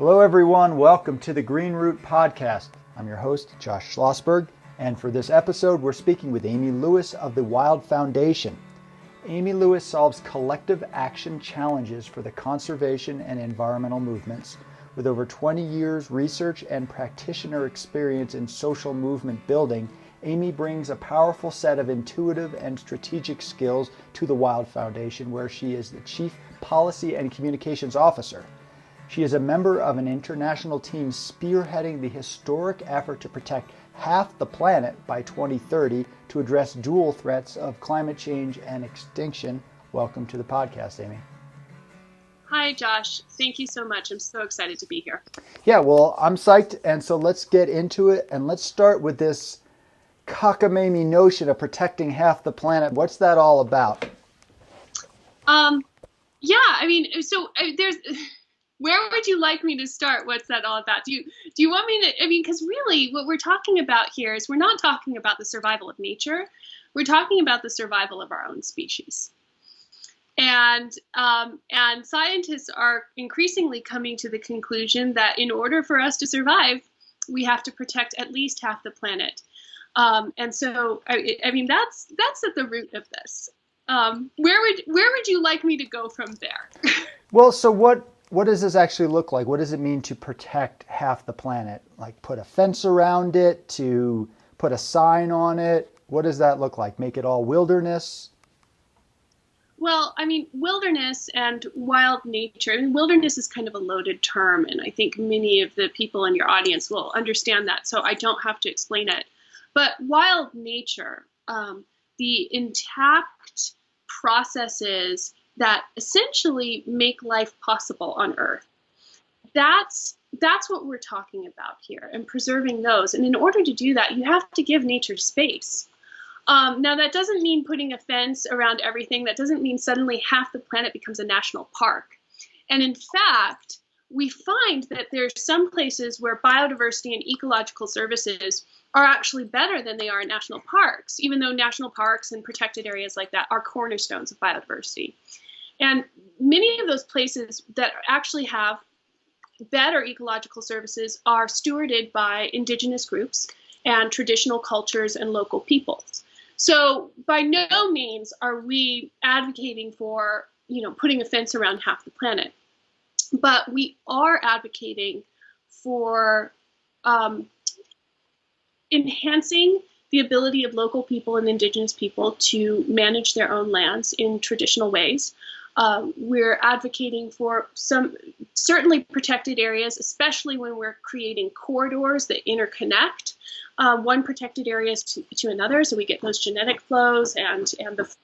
Hello everyone, welcome to the Green Root Podcast. I'm your host, Josh Schlossberg, and for this episode we're speaking with Amy Lewis of the Wild Foundation. Amy Lewis solves collective action challenges for the conservation and environmental movements. With over 20 years research and practitioner experience in social movement building, Amy brings a powerful set of intuitive and strategic skills to the Wild Foundation, where she is the Chief Policy and Communications Officer. She is a member of an international team spearheading the historic effort to protect half the planet by 2030 to address dual threats of climate change and extinction. Welcome to the podcast, Amy. Hi, Josh. Thank you so much. I'm so excited to be here. Yeah, well, I'm psyched, and so let's get into it, and let's start with this cockamamie notion of protecting half the planet. What's that all about? There's... Where would you like me to start? What's that all about? Do you want me to, because really what we're talking about here is we're not talking about the survival of nature. We're talking about the survival of our own species. And scientists are increasingly coming to the conclusion that in order for us to survive, we have to protect at least half the planet. That's at the root of this. Where would you like me to go from there? Well, so what does this actually look like? What does it mean to protect half the planet? Like put a fence around it, to put a sign on it? What does that look like? Make it all wilderness? Well, wilderness and wild nature. Wilderness is kind of a loaded term, and I think many of the people in your audience will understand that, so I don't have to explain it. But wild nature, the intact processes that essentially make life possible on Earth. That's what we're talking about here, and preserving those. And in order to do that, you have to give nature space. Now, that doesn't mean putting a fence around everything. That doesn't mean suddenly half the planet becomes a national park. And in fact, we find that there's some places where biodiversity and ecological services are actually better than they are in national parks, even though national parks and protected areas like that are cornerstones of biodiversity. And many of those places that actually have better ecological services are stewarded by indigenous groups and traditional cultures and local peoples. So by no means are we advocating for, putting a fence around half the planet, but we are advocating for enhancing the ability of local people and indigenous people to manage their own lands in traditional ways. We're advocating for some certainly protected areas, especially when we're creating corridors that interconnect one protected area to another, so we get those genetic flows and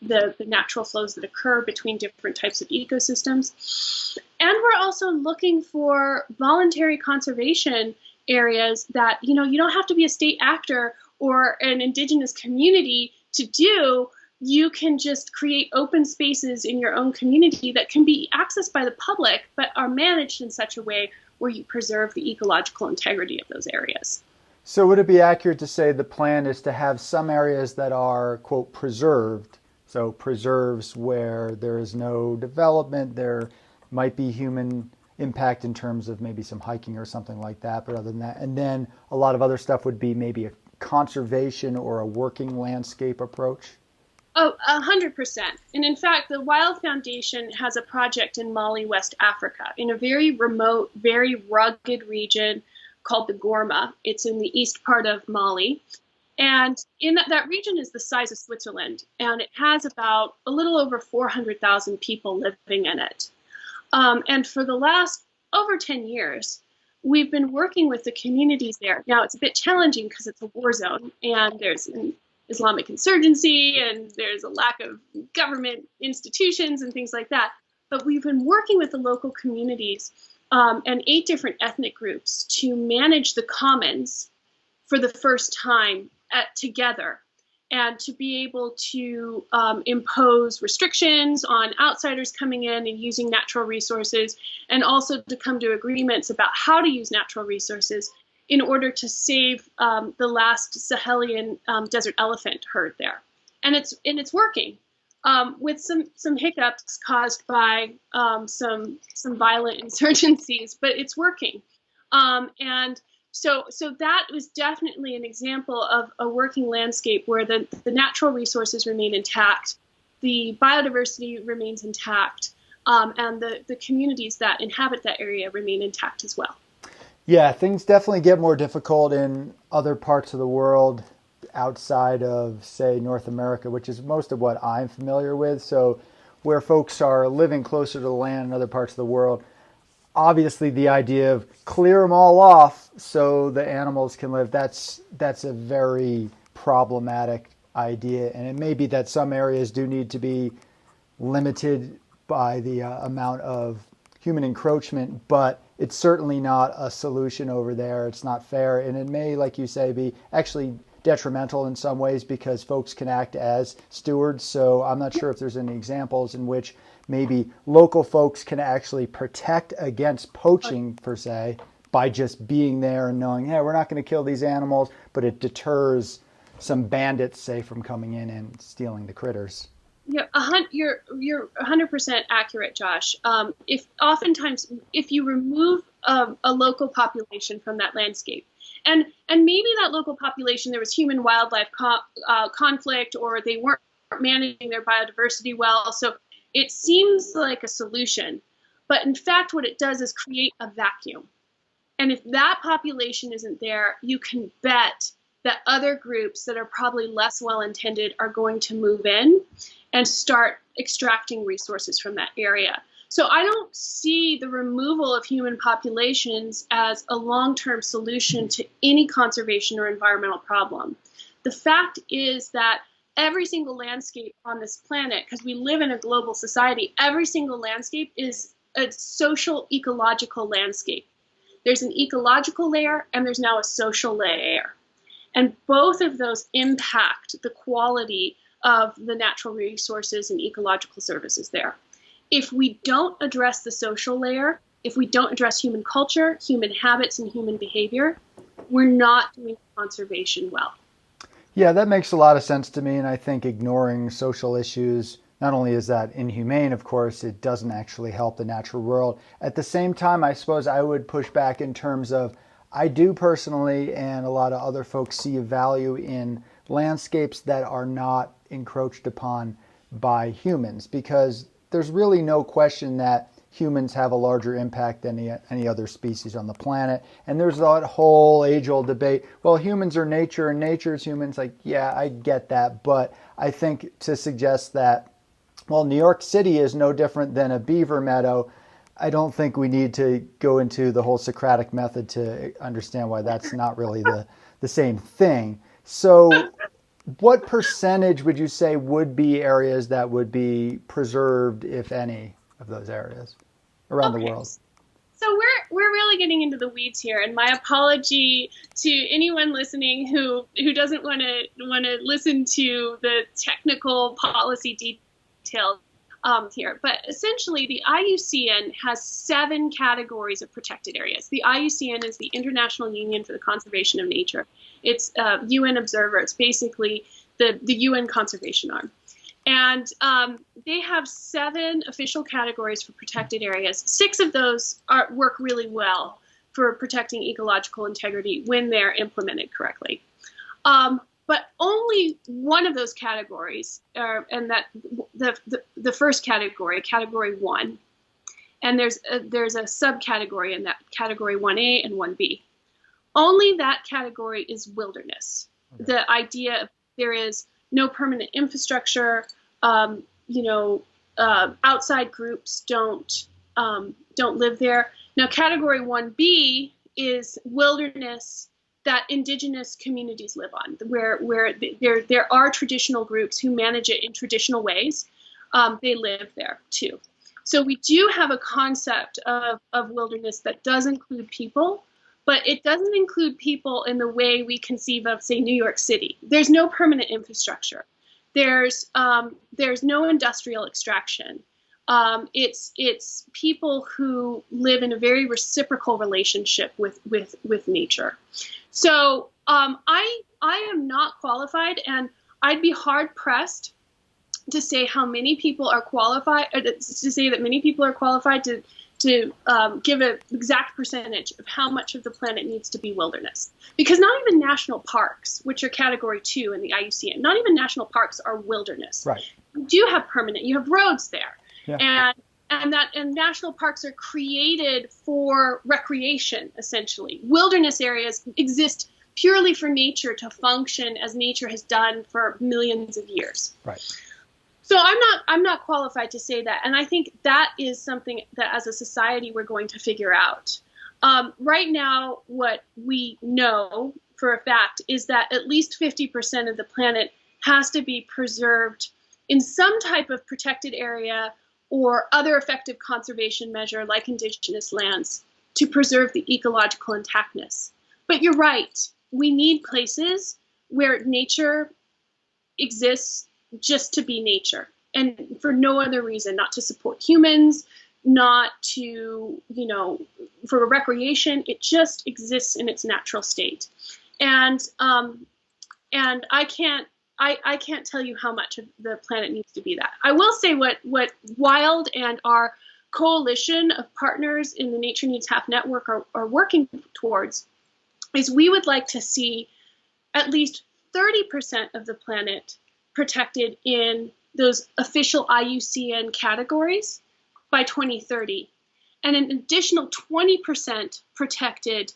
the natural flows that occur between different types of ecosystems. And we're also looking for voluntary conservation areas that, you don't have to be a state actor or an indigenous community to do. You can just create open spaces in your own community that can be accessed by the public, but are managed in such a way where you preserve the ecological integrity of those areas. So would it be accurate to say the plan is to have some areas that are, quote, preserved, so preserves where there is no development, there might be human impact in terms of maybe some hiking or something like that, but other than that, and then a lot of other stuff would be maybe a conservation or a working landscape approach? Oh, 100%. And in fact, the Wild Foundation has a project in Mali, West Africa, in a very remote, very rugged region called the Gourma. It's in the east part of Mali. And in that region is the size of Switzerland, and it has about a little over 400,000 people living in it. And for the last over 10 years, we've been working with the communities there. Now, it's a bit challenging because it's a war zone, and there's an Islamic insurgency, and there's a lack of government institutions and things like that. But we've been working with the local communities and 8 different ethnic groups to manage the commons for the first time together, and to be able to impose restrictions on outsiders coming in and using natural resources, and also to come to agreements about how to use natural resources in order to save the last Sahelian desert elephant herd there. And it's working. with some hiccups caused by some violent insurgencies, but it's working. And so that was definitely an example of a working landscape where the natural resources remain intact, the biodiversity remains intact, and the communities that inhabit that area remain intact as well. Yeah, things definitely get more difficult in other parts of the world outside of, say, North America, which is most of what I'm familiar with. So where folks are living closer to the land in other parts of the world, obviously the idea of clear them all off so the animals can live, that's a very problematic idea. And it may be that some areas do need to be limited by the amount of human encroachment, but it's certainly not a solution over there. It's not fair. And it may, like you say, be actually detrimental in some ways because folks can act as stewards. So I'm not sure if there's any examples in which maybe local folks can actually protect against poaching, per se, by just being there and knowing, hey, we're not going to kill these animals, but it deters some bandits, say, from coming in and stealing the critters. Yeah, you're 100% accurate, Josh. If you remove a local population from that landscape, and maybe that local population, there was human wildlife conflict, or they weren't managing their biodiversity well, so it seems like a solution, but in fact what it does is create a vacuum. And if that population isn't there, you can bet that other groups that are probably less well-intended are going to move in and start extracting resources from that area. So I don't see the removal of human populations as a long-term solution to any conservation or environmental problem. The fact is that every single landscape on this planet, because we live in a global society, every single landscape is a social ecological landscape. There's an ecological layer and there's now a social layer. And both of those impact the quality of the natural resources and ecological services there. If we don't address the social layer, if we don't address human culture, human habits, and human behavior, we're not doing conservation well. Yeah, that makes a lot of sense to me. And I think ignoring social issues, not only is that inhumane, of course, it doesn't actually help the natural world. At the same time, I suppose I would push back in terms of, I do personally, and a lot of other folks, see a value in landscapes that are not encroached upon by humans, because there's really no question that humans have a larger impact than any other species on the planet. And there's that whole age-old debate, well, humans are nature and nature's humans. Like, yeah, I get that. But I think to suggest that, well, New York City is no different than a beaver meadow, I don't think we need to go into the whole Socratic method to understand why that's not really the same thing. So what percentage would you say would be areas that would be preserved, if any, of those areas around the world? So we're really getting into the weeds here, and my apology to anyone listening who doesn't want to listen to the technical policy details here. But essentially, the IUCN has 7 categories of protected areas. The IUCN is the International Union for the Conservation of Nature. It's UN Observer. It's basically the UN conservation arm. And they have 7 official categories for protected areas. 6 of those work really well for protecting ecological integrity when they're implemented correctly. But only one of those categories, and that the first category, category 1, and there's a subcategory in that, category 1A and 1B. Only that category is wilderness. Okay. The idea of there is no permanent infrastructure. Outside groups don't live there. Now, category 1B is wilderness that indigenous communities live on, where there are traditional groups who manage it in traditional ways. They live there too. So we do have a concept of wilderness that does include people, but it doesn't include people in the way we conceive of, say, New York City. There's no permanent infrastructure. There's no industrial extraction. It's people who live in a very reciprocal relationship with nature. So I am not qualified, and I'd be hard pressed to say how many people are qualified, to say that many people are qualified to give an exact percentage of how much of the planet needs to be wilderness. Because not even national parks, which are category 2 in the IUCN, not even national parks are wilderness. Right. You do have permanent, you have roads there. Yeah. And national parks are created for recreation, essentially. Wilderness areas exist purely for nature to function as nature has done for millions of years. Right. So I'm not qualified to say that, and I think that is something that as a society we're going to figure out. Right now, what we know for a fact is that at least 50% of the planet has to be preserved in some type of protected area or other effective conservation measure like indigenous lands to preserve the ecological intactness. But you're right, we need places where nature exists just to be nature and for no other reason, not to support humans, not to, for recreation. It just exists in its natural state. And I can't tell you how much of the planet needs to be that. I will say what Wild and our coalition of partners in the Nature Needs Half Network are working towards is we would like to see at least 30% of the planet protected in those official IUCN categories by 2030, and an additional 20% protected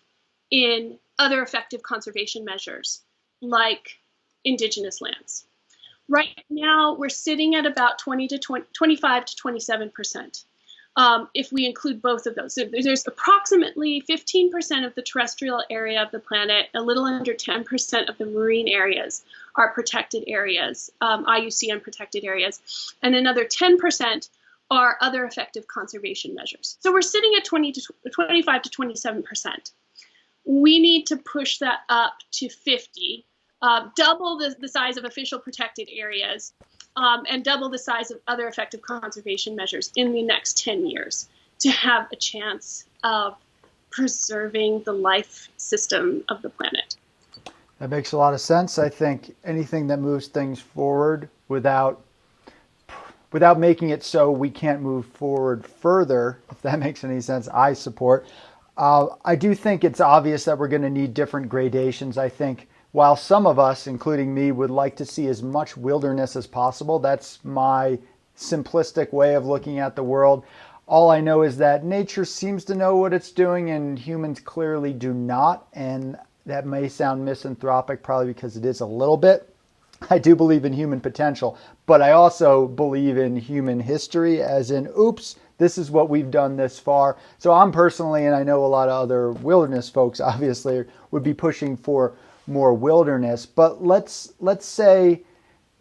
in other effective conservation measures like indigenous lands. Right now, we're sitting at about 25 to 27%. If we include both of those. So there's approximately 15% of the terrestrial area of the planet, a little under 10% of the marine areas are protected areas, IUCN protected areas, and another 10% are other effective conservation measures. So we're sitting at 25 to 27%. We need to push that up to 50, double the size of official protected areas, and double the size of other effective conservation measures in the next 10 years to have a chance of preserving the life system of the planet. That makes a lot of sense. I think anything that moves things forward without making it so we can't move forward further, if that makes any sense, I support. I do think it's obvious that we're going to need different gradations. I think while some of us, including me, would like to see as much wilderness as possible, that's my simplistic way of looking at the world. All I know is that nature seems to know what it's doing and humans clearly do not. And that may sound misanthropic, probably because it is a little bit. I do believe in human potential, but I also believe in human history, as in, oops, this is what we've done this far. So I'm personally, and I know a lot of other wilderness folks obviously, would be pushing for more wilderness. But let's say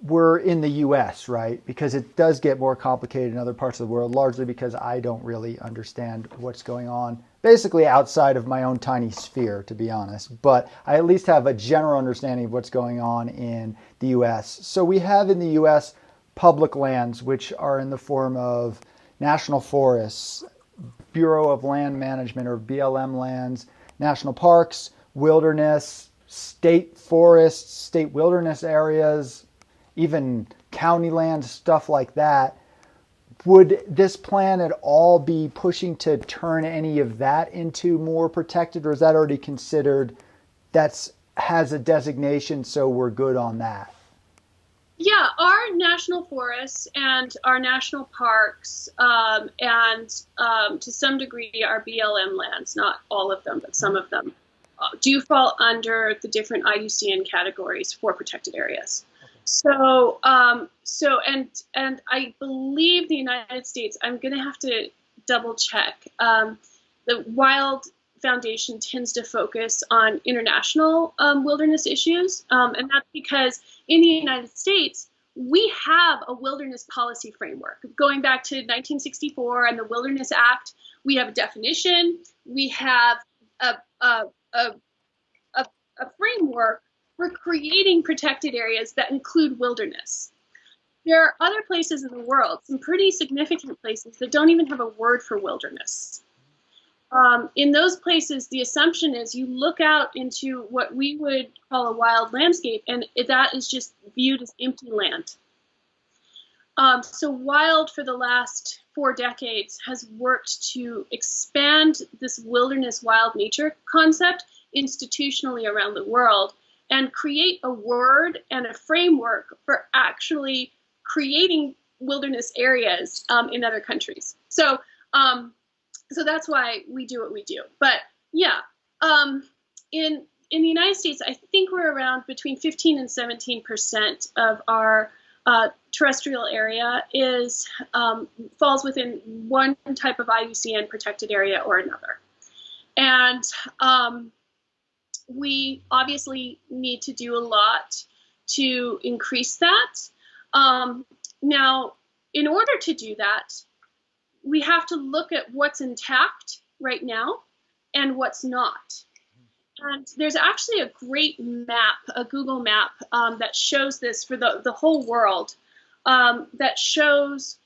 we're in the US, right? Because it does get more complicated in other parts of the world, largely because I don't really understand what's going on, basically outside of my own tiny sphere, to be honest. But I at least have a general understanding of what's going on in the US. So we have in the US public lands, which are in the form of national forests, Bureau of Land Management or BLM lands, national parks, wilderness, state forests, state wilderness areas, even county lands, stuff like that. Would this plan at all be pushing to turn any of that into more protected, or is that already considered has a designation, so we're good on that? Yeah, our national forests and our national parks and to some degree our BLM lands, not all of them, but some of them, do fall under the different IUCN categories for protected areas. So and I believe the United States, I'm going to have to double check. The Wild Foundation tends to focus on international wilderness issues, and that's because in the United States we have a wilderness policy framework going back to 1964 and the Wilderness Act. We have a definition. We have a framework for creating protected areas that include wilderness. There are other places in the world, some pretty significant places, that don't even have a word for wilderness. In those places, the assumption is you look out into what we would call a wild landscape, and that is just viewed as empty land. So Wild, for the last 4 decades, has worked to expand this wilderness wild nature concept institutionally around the world and create a word and a framework for actually creating wilderness areas in other countries. So that's why we do what we do. But yeah, in the United States, I think we're around between 15 and 17% of our terrestrial area falls within one type of IUCN protected area or another. And we obviously need to do a lot to increase that. Now, in order to do that, we have to look at what's intact right now and what's not. And there's actually a great map, a Google map, that shows this for the whole world, that shows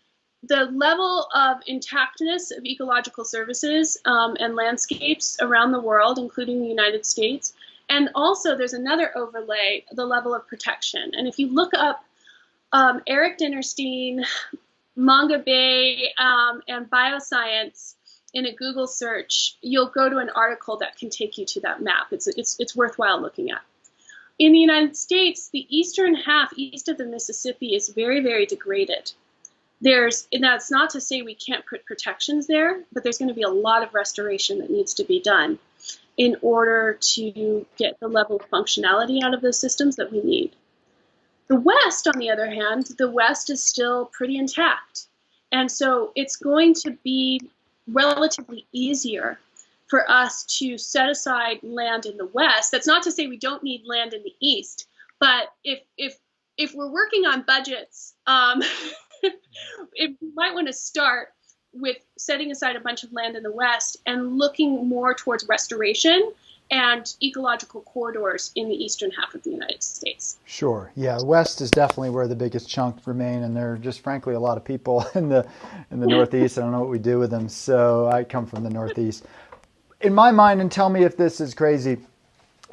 the level of intactness of ecological services and landscapes around the world, including the United States. And also there's another overlay, the level of protection. And if you look up Eric Dinerstein, Manga Bay, and bioscience in a Google search, you'll go to an article that can take you to that map. It's worthwhile looking at. In the United States, the eastern half, east of the Mississippi, is very, very degraded. And that's not to say we can't put protections there, but there's going to be a lot of restoration that needs to be done in order to get the level of functionality out of those systems that we need. The West, on the other hand, the West is still pretty intact. And so it's going to be relatively easier for us to set aside land in the West. That's not to say we don't need land in the East, but if we're working on budgets, we might want to start with setting aside a bunch of land in the West and looking more towards restoration and ecological corridors in the eastern half of the United States. Sure. Yeah, West is definitely where the biggest chunk remain, and there are just frankly a lot of people in the Northeast. I don't know what we do with them. So I come from the Northeast. In my mind, and tell me if this is crazy,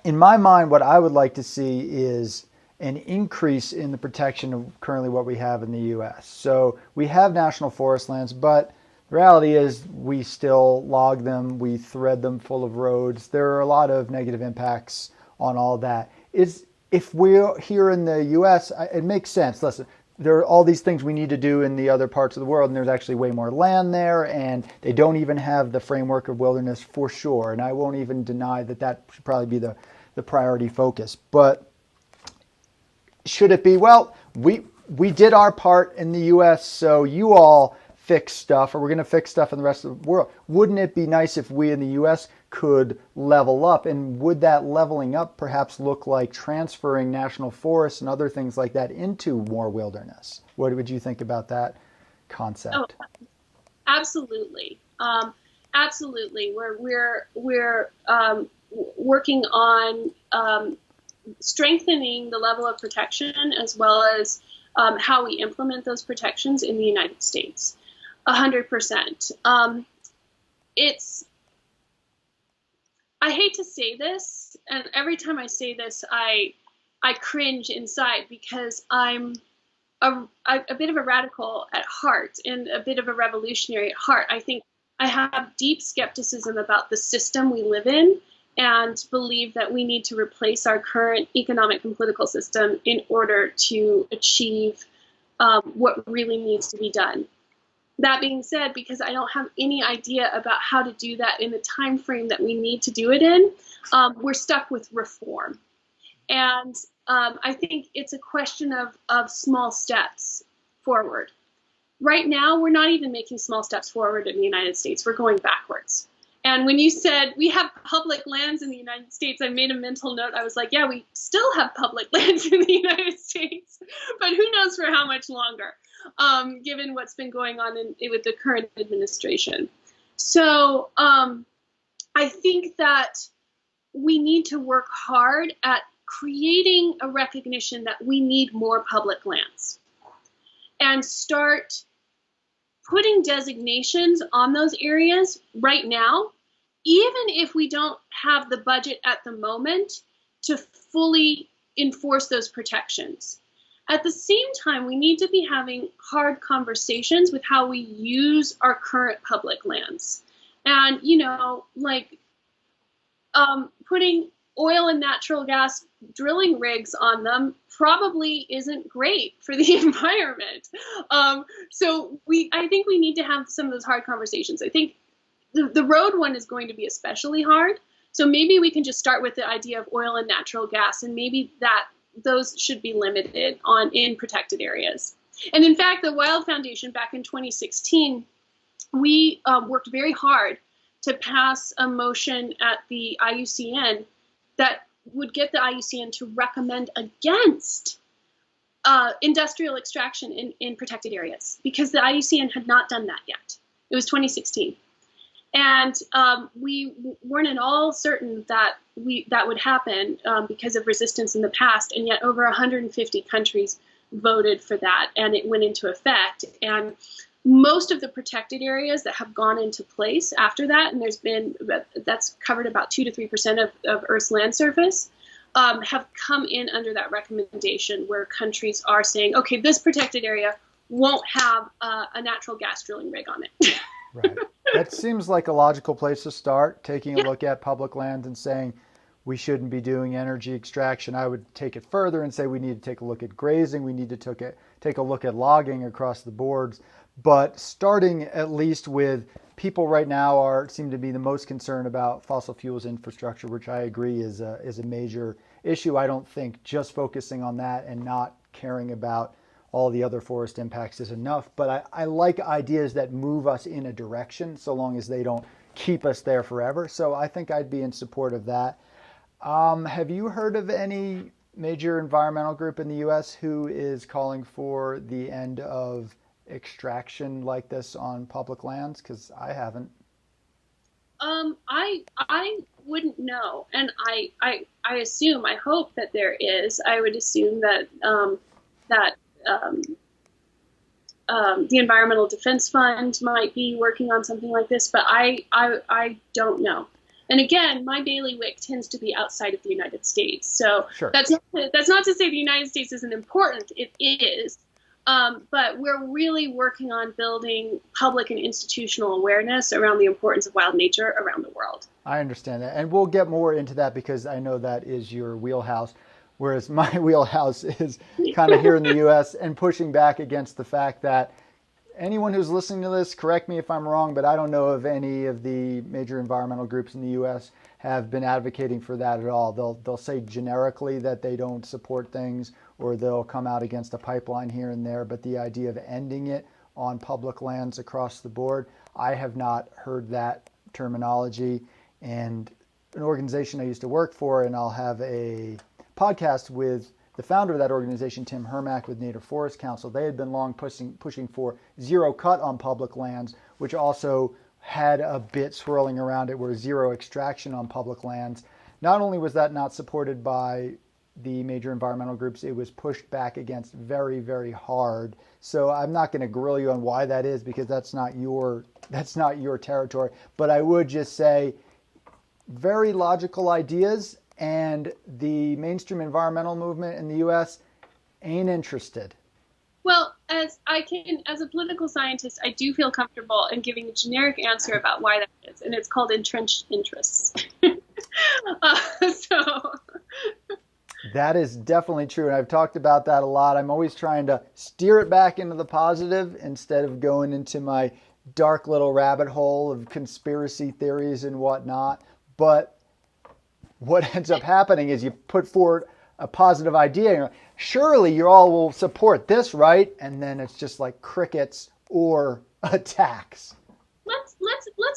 in my mind, what I would like to see is an increase in the protection of currently what we have in the U.S. So we have national forest lands, but the reality is we still log them, we thread them full of roads. There are a lot of negative impacts on all that. If we're here in the U.S., it makes sense. Listen, there are all these things we need to do in the other parts of the world, and there's actually way more land there, and they don't even have the framework of wilderness for sure. And I won't even deny that should probably be the priority focus. But should it be, well, we did our part in the U.S., so you all fix stuff, or we're going to fix stuff in the rest of the world. Wouldn't it be nice if we in the U.S. could level up? And would that leveling up perhaps look like transferring national forests and other things like that into more wilderness? What would you think about that concept? Oh, absolutely. Absolutely. We're working on strengthening the level of protection as well as how we implement those protections in the United States. 100%. I hate to say this, and every time I say this, I cringe inside because I'm a bit of a radical at heart and a bit of a revolutionary at heart. I think I have deep skepticism about the system we live in and believe that we need to replace our current economic and political system in order to achieve what really needs to be done. That being said, because I don't have any idea about how to do that in the time frame that we need to do it in, we're stuck with reform. And I think it's a question of small steps forward. Right now, we're not even making small steps forward in the United States. We're going backwards. And when you said we have public lands in the United States, I made a mental note. I was like, yeah, we still have public lands in the United States, but who knows for how much longer, given what's been going on with the current administration. So I think that we need to work hard at creating a recognition that we need more public lands and start putting designations on those areas right now, even if we don't have the budget at the moment to fully enforce those protections. At the same time, we need to be having hard conversations with how we use our current public lands. And, putting oil and natural gas drilling rigs on them probably isn't great for the environment. I think we need to have some of those hard conversations. I think the road one is going to be especially hard. So maybe we can just start with the idea of oil and natural gas, and maybe those should be limited in protected areas. And in fact, the Wild Foundation back in 2016, we worked very hard to pass a motion at the IUCN that would get the IUCN to recommend against industrial extraction in protected areas, because the IUCN had not done that yet. It was 2016. And we weren't at all certain that that would happen because of resistance in the past, and yet over 150 countries voted for that, and it went into effect. And most of the protected areas that have gone into place after that, and that's covered about 2 to 3% of Earth's land surface, have come in under that recommendation, where countries are saying, okay, this protected area won't have a natural gas drilling rig on it. Right. That seems like a logical place to start, taking a look at public land and saying we shouldn't be doing energy extraction. I would take it further and say we need to take a look at grazing. We need to take a look at logging across the boards. But starting at least with people right now seem to be the most concerned about fossil fuels infrastructure, which I agree is a major issue. I don't think just focusing on that and not caring about all the other forest impacts is enough, but I like ideas that move us in a direction, so long as they don't keep us there forever. So I think I'd be in support of that. Have you heard of any major environmental group in the U.S. who is calling for the end of extraction like this on public lands? Because I haven't. I wouldn't know, and I hope that there is. I would assume that the Environmental Defense Fund might be working on something like this, but I don't know. And again, my bailiwick tends to be outside of the United States, so sure. That's not to say the United States isn't important. It is, but we're really working on building public and institutional awareness around the importance of wild nature around the world. I understand that, and we'll get more into that because I know that is your wheelhouse. Whereas my wheelhouse is kind of here in the U.S. and pushing back against the fact that anyone who's listening to this, correct me if I'm wrong, but I don't know of any of the major environmental groups in the U.S. have been advocating for that at all. They'll say generically that they don't support things, or they'll come out against a pipeline here and there, but the idea of ending it on public lands across the board, I have not heard that terminology. And an organization I used to work for, and I'll have a podcast with the founder of that organization, Tim Hermack, with Native Forest Council. They had been long pushing for zero cut on public lands, which also had a bit swirling around it where zero extraction on public lands. Not only was that not supported by the major environmental groups, it was pushed back against very, very hard. So I'm not going to grill you on why that is, because that's not your territory. But I would just say very logical ideas. And the mainstream environmental movement in the U.S. ain't interested. Well, as a political scientist, I do feel comfortable in giving a generic answer about why that is, and it's called entrenched interests. That is definitely true, and I've talked about that a lot. I'm always trying to steer it back into the positive instead of going into my dark little rabbit hole of conspiracy theories and whatnot. But what ends up happening is you put forward a positive idea. And you're like, surely you all will support this, right? And then it's just like crickets or attacks. Let's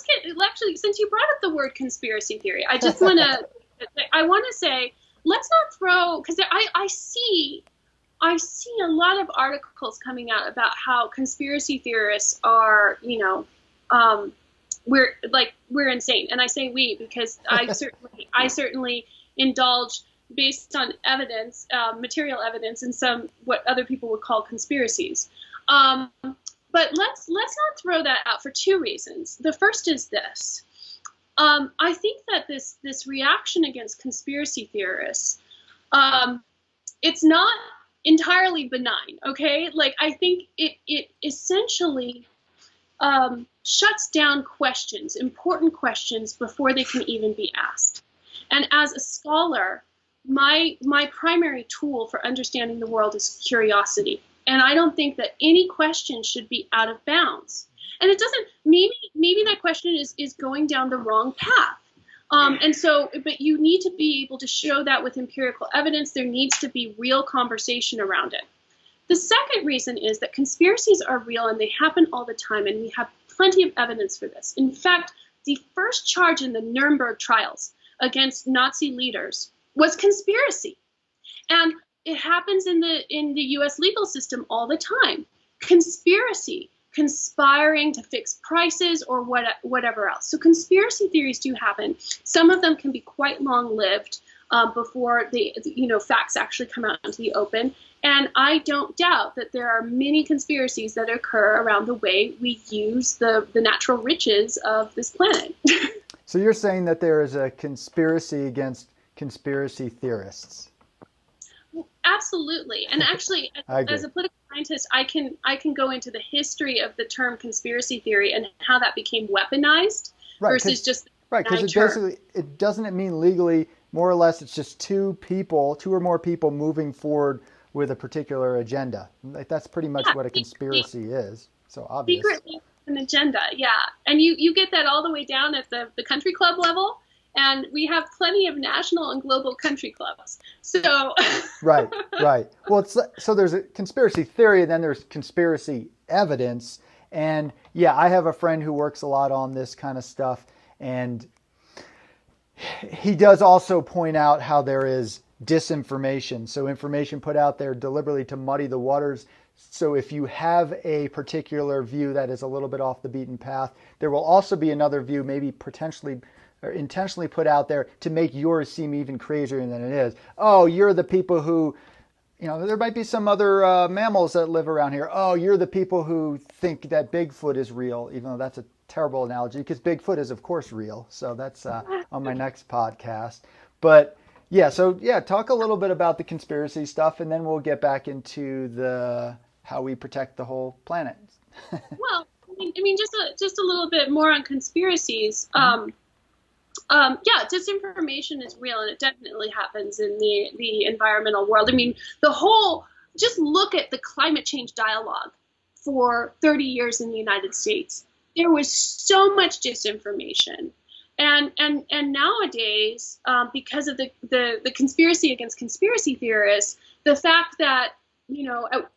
get, actually, since you brought up the word conspiracy theory, I just want to say, let's not throw, because I see a lot of articles coming out about how conspiracy theorists are, we're insane. And I say we because I certainly indulge based on evidence, material evidence, in some what other people would call conspiracies. But let's not throw that out for two reasons. The first is this. I think that this reaction against conspiracy theorists, it's not entirely benign. Okay, like I think it essentially shuts down questions, important questions, before they can even be asked. And as a scholar, my primary tool for understanding the world is curiosity. And I don't think that any question should be out of bounds. And it doesn't, maybe that question is going down the wrong path. And so, but you need to be able to show that with empirical evidence. There needs to be real conversation around it. The second reason is that conspiracies are real and they happen all the time, and we have plenty of evidence for this. In fact, the first charge in the Nuremberg trials against Nazi leaders was conspiracy. And it happens in the US legal system all the time. Conspiracy, conspiring to fix prices or whatever else. So conspiracy theories do happen. Some of them can be quite long-lived before facts actually come out into the open. And I don't doubt that there are many conspiracies that occur around the way we use the natural riches of this planet. So you're saying that there is a conspiracy against conspiracy theorists? Absolutely. And actually, as a political scientist, I can go into the history of the term conspiracy theory and how that became weaponized versus just right, because it doesn't mean legally, more or less, it's just two or more people moving forward with a particular agenda. Like, that's pretty much what a conspiracy is. So obvious. Secretly an agenda, yeah. And you get that all the way down at the country club level. And we have plenty of national and global country clubs. So right. Well, so there's a conspiracy theory, and then there's conspiracy evidence. And yeah, I have a friend who works a lot on this kind of stuff, and he does also point out how there is disinformation. So information put out there deliberately to muddy the waters. So if you have a particular view that is a little bit off the beaten path, there will also be another view, maybe potentially or intentionally put out there to make yours seem even crazier than it is. Oh, you're the people who, there might be some other mammals that live around here. Oh, you're the people who think that Bigfoot is real, even though that's a terrible analogy, because Bigfoot is, of course, real. So that's on my next podcast. But talk a little bit about the conspiracy stuff, and then we'll get back into how we protect the whole planet. Well, I mean, just a little bit more on conspiracies. Disinformation is real, and it definitely happens in the environmental world. I mean, just look at the climate change dialogue for 30 years in the United States. There was so much disinformation. And nowadays, because of the conspiracy against conspiracy theorists, the fact that,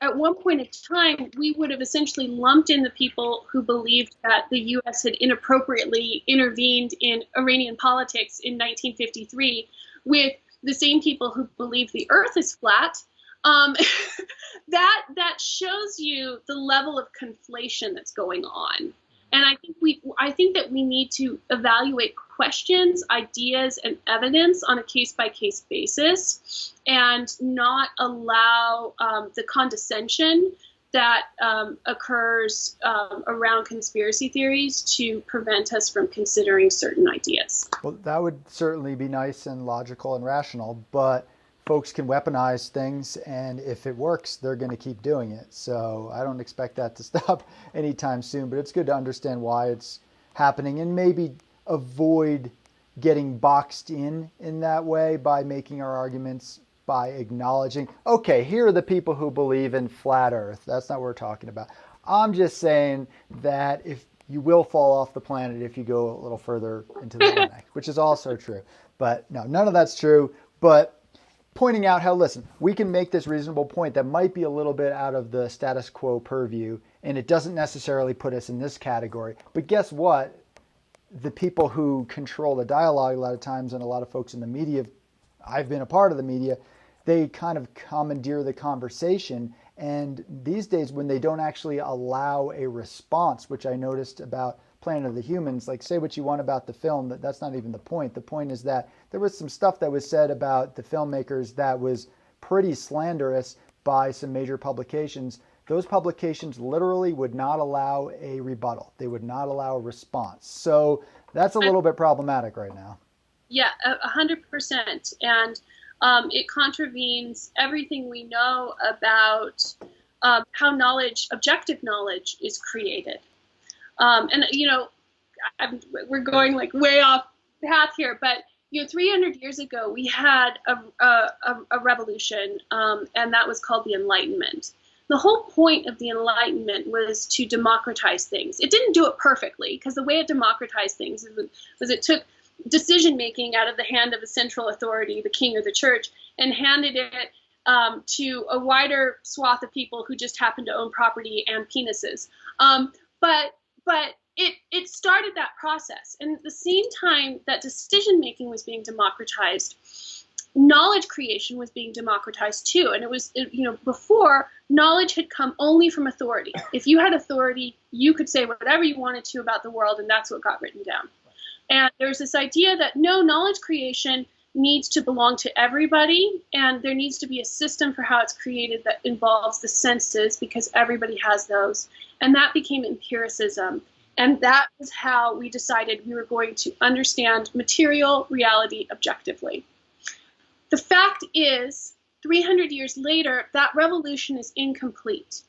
at one point in time, we would have essentially lumped in the people who believed that the U.S. had inappropriately intervened in Iranian politics in 1953 with the same people who believe the earth is flat. That shows you the level of conflation that's going on. And I think that we need to evaluate questions, ideas, and evidence on a case-by-case basis, and not allow the condescension that occurs around conspiracy theories to prevent us from considering certain ideas. Well, that would certainly be nice and logical and rational, but folks can weaponize things, and if it works, they're going to keep doing it. So I don't expect that to stop anytime soon, but it's good to understand why it's happening and maybe avoid getting boxed in that way by making our arguments by acknowledging, okay, here are the people who believe in flat earth. That's not what we're talking about. I'm just saying that if you will fall off the planet if you go a little further into the Atlantic, which is also true. But no, none of that's true. But pointing out how, listen, we can make this reasonable point that might be a little bit out of the status quo purview, and it doesn't necessarily put us in this category. But guess what? The people who control the dialogue a lot of times, and a lot of folks in the media, I've been a part of the media, they kind of commandeer the conversation. And these days, when they don't actually allow a response, which I noticed about Planet of the Humans, like, say what you want about the film, that's not even the point. The point is that there was some stuff that was said about the filmmakers that was pretty slanderous by some major publications. Those publications literally would not allow a rebuttal. They would not allow a response. So that's a little bit problematic right now. Yeah, 100%. And It contravenes everything we know about how knowledge, objective knowledge, is created. And we're going like way off path here, but 300 years ago we had a revolution, and that was called the Enlightenment. The whole point of the Enlightenment was to democratize things. It didn't do it perfectly, because the way it democratized things was it took decision making out of the hand of a central authority, the king or the church, and handed it to a wider swath of people who just happened to own property and penises. But it started that process. And at the same time that decision making was being democratized, knowledge creation was being democratized too. And it was, before, knowledge had come only from authority. If you had authority, you could say whatever you wanted to about the world, and that's what got written down. And there's this idea that no, knowledge creation needs to belong to everybody, and there needs to be a system for how it's created that involves the senses, because everybody has those. And that became empiricism. And that was how we decided we were going to understand material reality objectively. The fact is, 300 years later, that revolution is incomplete.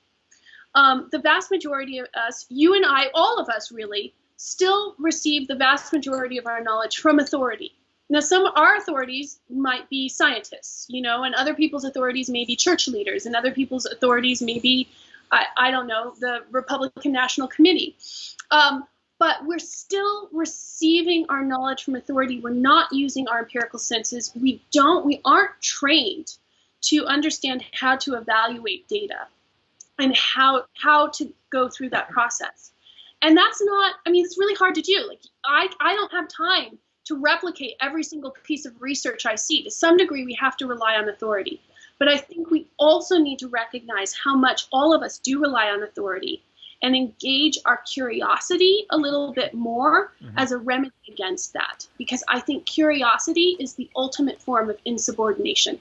The vast majority of us, you and I, all of us really, still receive the vast majority of our knowledge from authority. Now, our authorities might be scientists, and other people's authorities may be church leaders, and other people's authorities may be, I don't know, the Republican National Committee. But we're still receiving our knowledge from authority. We're not using our empirical senses. We aren't trained to understand how to evaluate data and how to go through that process. And that's not, it's really hard to do. Like, I don't have time to replicate every single piece of research I see. To some degree, we have to rely on authority. But I think we also need to recognize how much all of us do rely on authority and engage our curiosity a little bit more as a remedy against that. Because I think curiosity is the ultimate form of insubordination.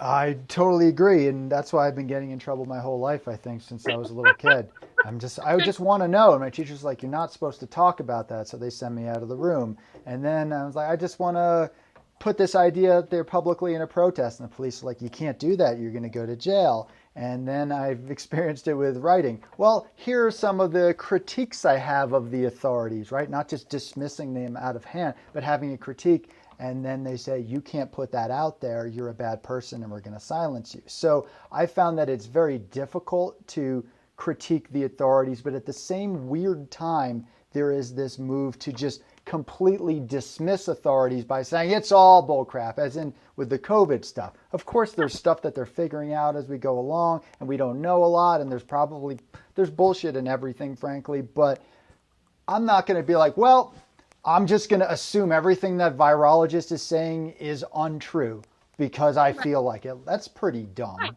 I totally agree, and that's why I've been getting in trouble my whole life, I think, since I was a little kid. I just want to know, and my teacher's like, you're not supposed to talk about that, so they send me out of the room. And then I was like, I just want to put this idea out there publicly in a protest, and the police are like, you can't do that, you're going to go to jail. And then I've experienced it with writing. Well, here are some of the critiques I have of the authorities, right? Not just dismissing them out of hand, but having a critique. And then they say, you can't put that out there, you're a bad person, and we're going to silence you. So I found that it's very difficult to critique the authorities, but at the same weird time, there is this move to just completely dismiss authorities by saying it's all bullcrap, as in with the COVID stuff. Of course, there's stuff that they're figuring out as we go along, and we don't know a lot, and there's bullshit in everything, frankly, but I'm not going to be like, well, I'm just going to assume everything that virologist is saying is untrue because I feel like it. That's pretty dumb. Right.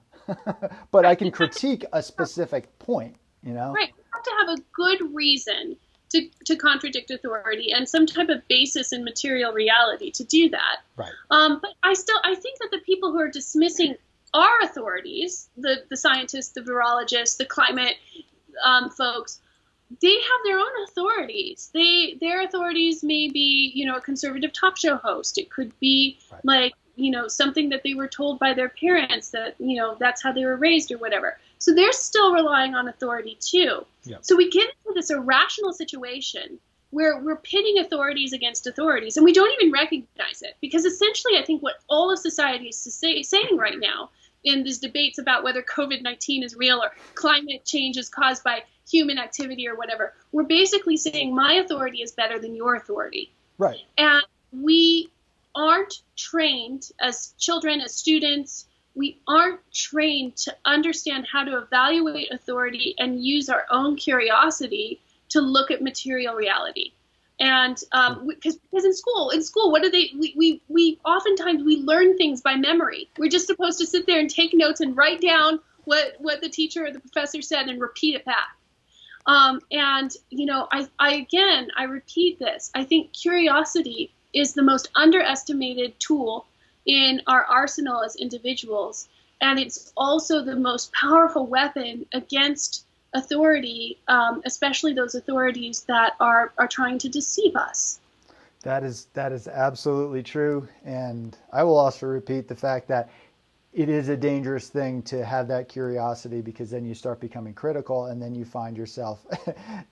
But I can critique a specific point, Right. You have to have a good reason to contradict authority and some type of basis in material reality to do that. Right. But I think that the people who are dismissing our authorities, the scientists, the virologists, the climate folks, they have their own authorities. Their authorities may be, a conservative talk show host. It could be like, something that they were told by their parents that, that's how they were raised or whatever. So they're still relying on authority too. Yep. So we get into this irrational situation where we're pitting authorities against authorities, and we don't even recognize it. Because essentially, I think what all of society is saying right now in these debates about whether COVID-19 is real or climate change is caused by human activity or whatever, we're basically saying my authority is better than your authority. Right. And we aren't trained as children, as students, we aren't trained to understand how to evaluate authority and use our own curiosity to look at material reality. And because in school, what do we oftentimes we learn things by memory. We're just supposed to sit there and take notes and write down what the teacher or the professor said and repeat it back. I repeat this. I think curiosity is the most underestimated tool in our arsenal as individuals, and it's also the most powerful weapon against authority, especially those authorities that are trying to deceive us. That is absolutely true. And I will also repeat the fact that it is a dangerous thing to have that curiosity, because then you start becoming critical and then you find yourself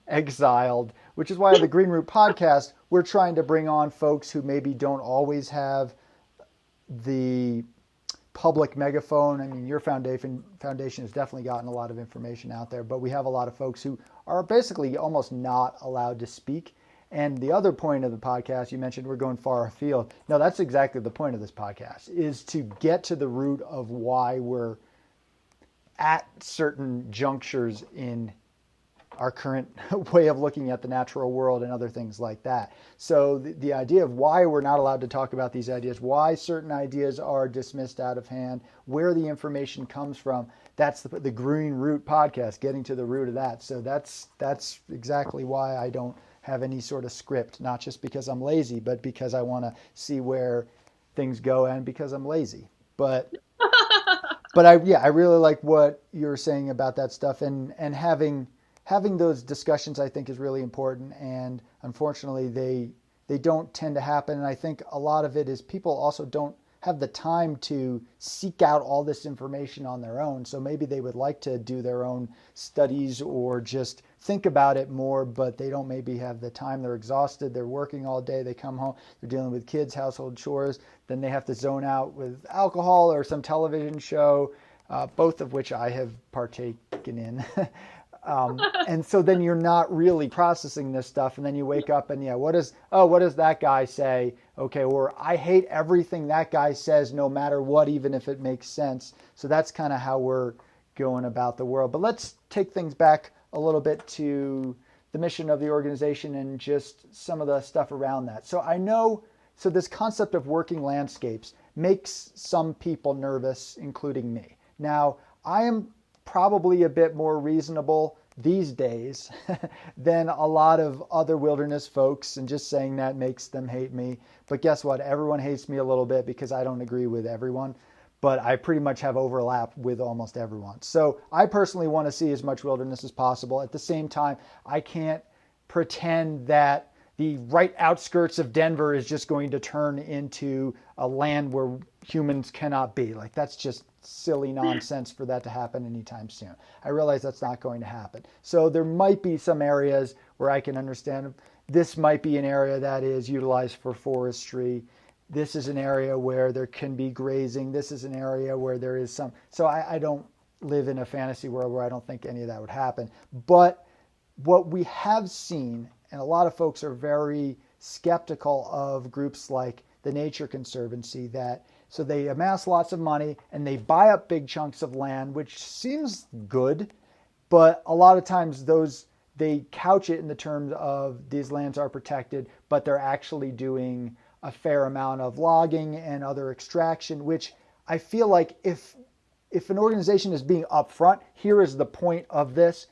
exiled, which is why the Green Root podcast, we're trying to bring on folks who maybe don't always have the public megaphone. I mean, your foundation has definitely gotten a lot of information out there, but we have a lot of folks who are basically almost not allowed to speak. And the other point of the podcast, you mentioned we're going far afield. No, that's exactly the point of this podcast, is to get to the root of why we're at certain junctures in our current way of looking at the natural world and other things like that. So the idea of why we're not allowed to talk about these ideas, why certain ideas are dismissed out of hand, where the information comes from, that's the Green Root podcast, getting to the root of that. So that's exactly why I don't have any sort of script, not just because I'm lazy, but because I want to see where things go and because I'm lazy. But I really like what you're saying about that stuff, and having those discussions I think is really important, and unfortunately they don't tend to happen. And I think a lot of it is people also don't have the time to seek out all this information on their own. So maybe they would like to do their own studies or just think about it more, but they don't maybe have the time. They're exhausted. They're working all day. They come home. They're dealing with kids, household chores. Then they have to zone out with alcohol or some television show, both of which I have partaken in. And so then you're not really processing this stuff, and then you wake up and what does that guy say? Okay, or I hate everything that guy says, no matter what, even if it makes sense. So that's kind of how we're going about the world. But let's take things back a little bit to the mission of the organization and just some of the stuff around that. So this concept of working landscapes makes some people nervous, including me. Now, I am probably a bit more reasonable these days than a lot of other wilderness folks, and just saying that makes them hate me. But guess what? Everyone hates me a little bit because I don't agree with everyone, but I pretty much have overlap with almost everyone. So I personally want to see as much wilderness as possible. At the same time, I can't pretend that the right outskirts of Denver is just going to turn into a land where humans cannot be. Like, that's just silly nonsense for that to happen anytime soon. I realize that's not going to happen. So there might be some areas where I can understand this might be an area that is utilized for forestry. This is an area where there can be grazing. This is an area where there is some. So I don't live in a fantasy world where I don't think any of that would happen. But what we have seen, and a lot of folks are very skeptical of groups like the Nature Conservancy, so they amass lots of money and they buy up big chunks of land, which seems good, but a lot of times they couch it in the terms of these lands are protected, but they're actually doing a fair amount of logging and other extraction, which I feel like if an organization is being upfront, here is the point of this,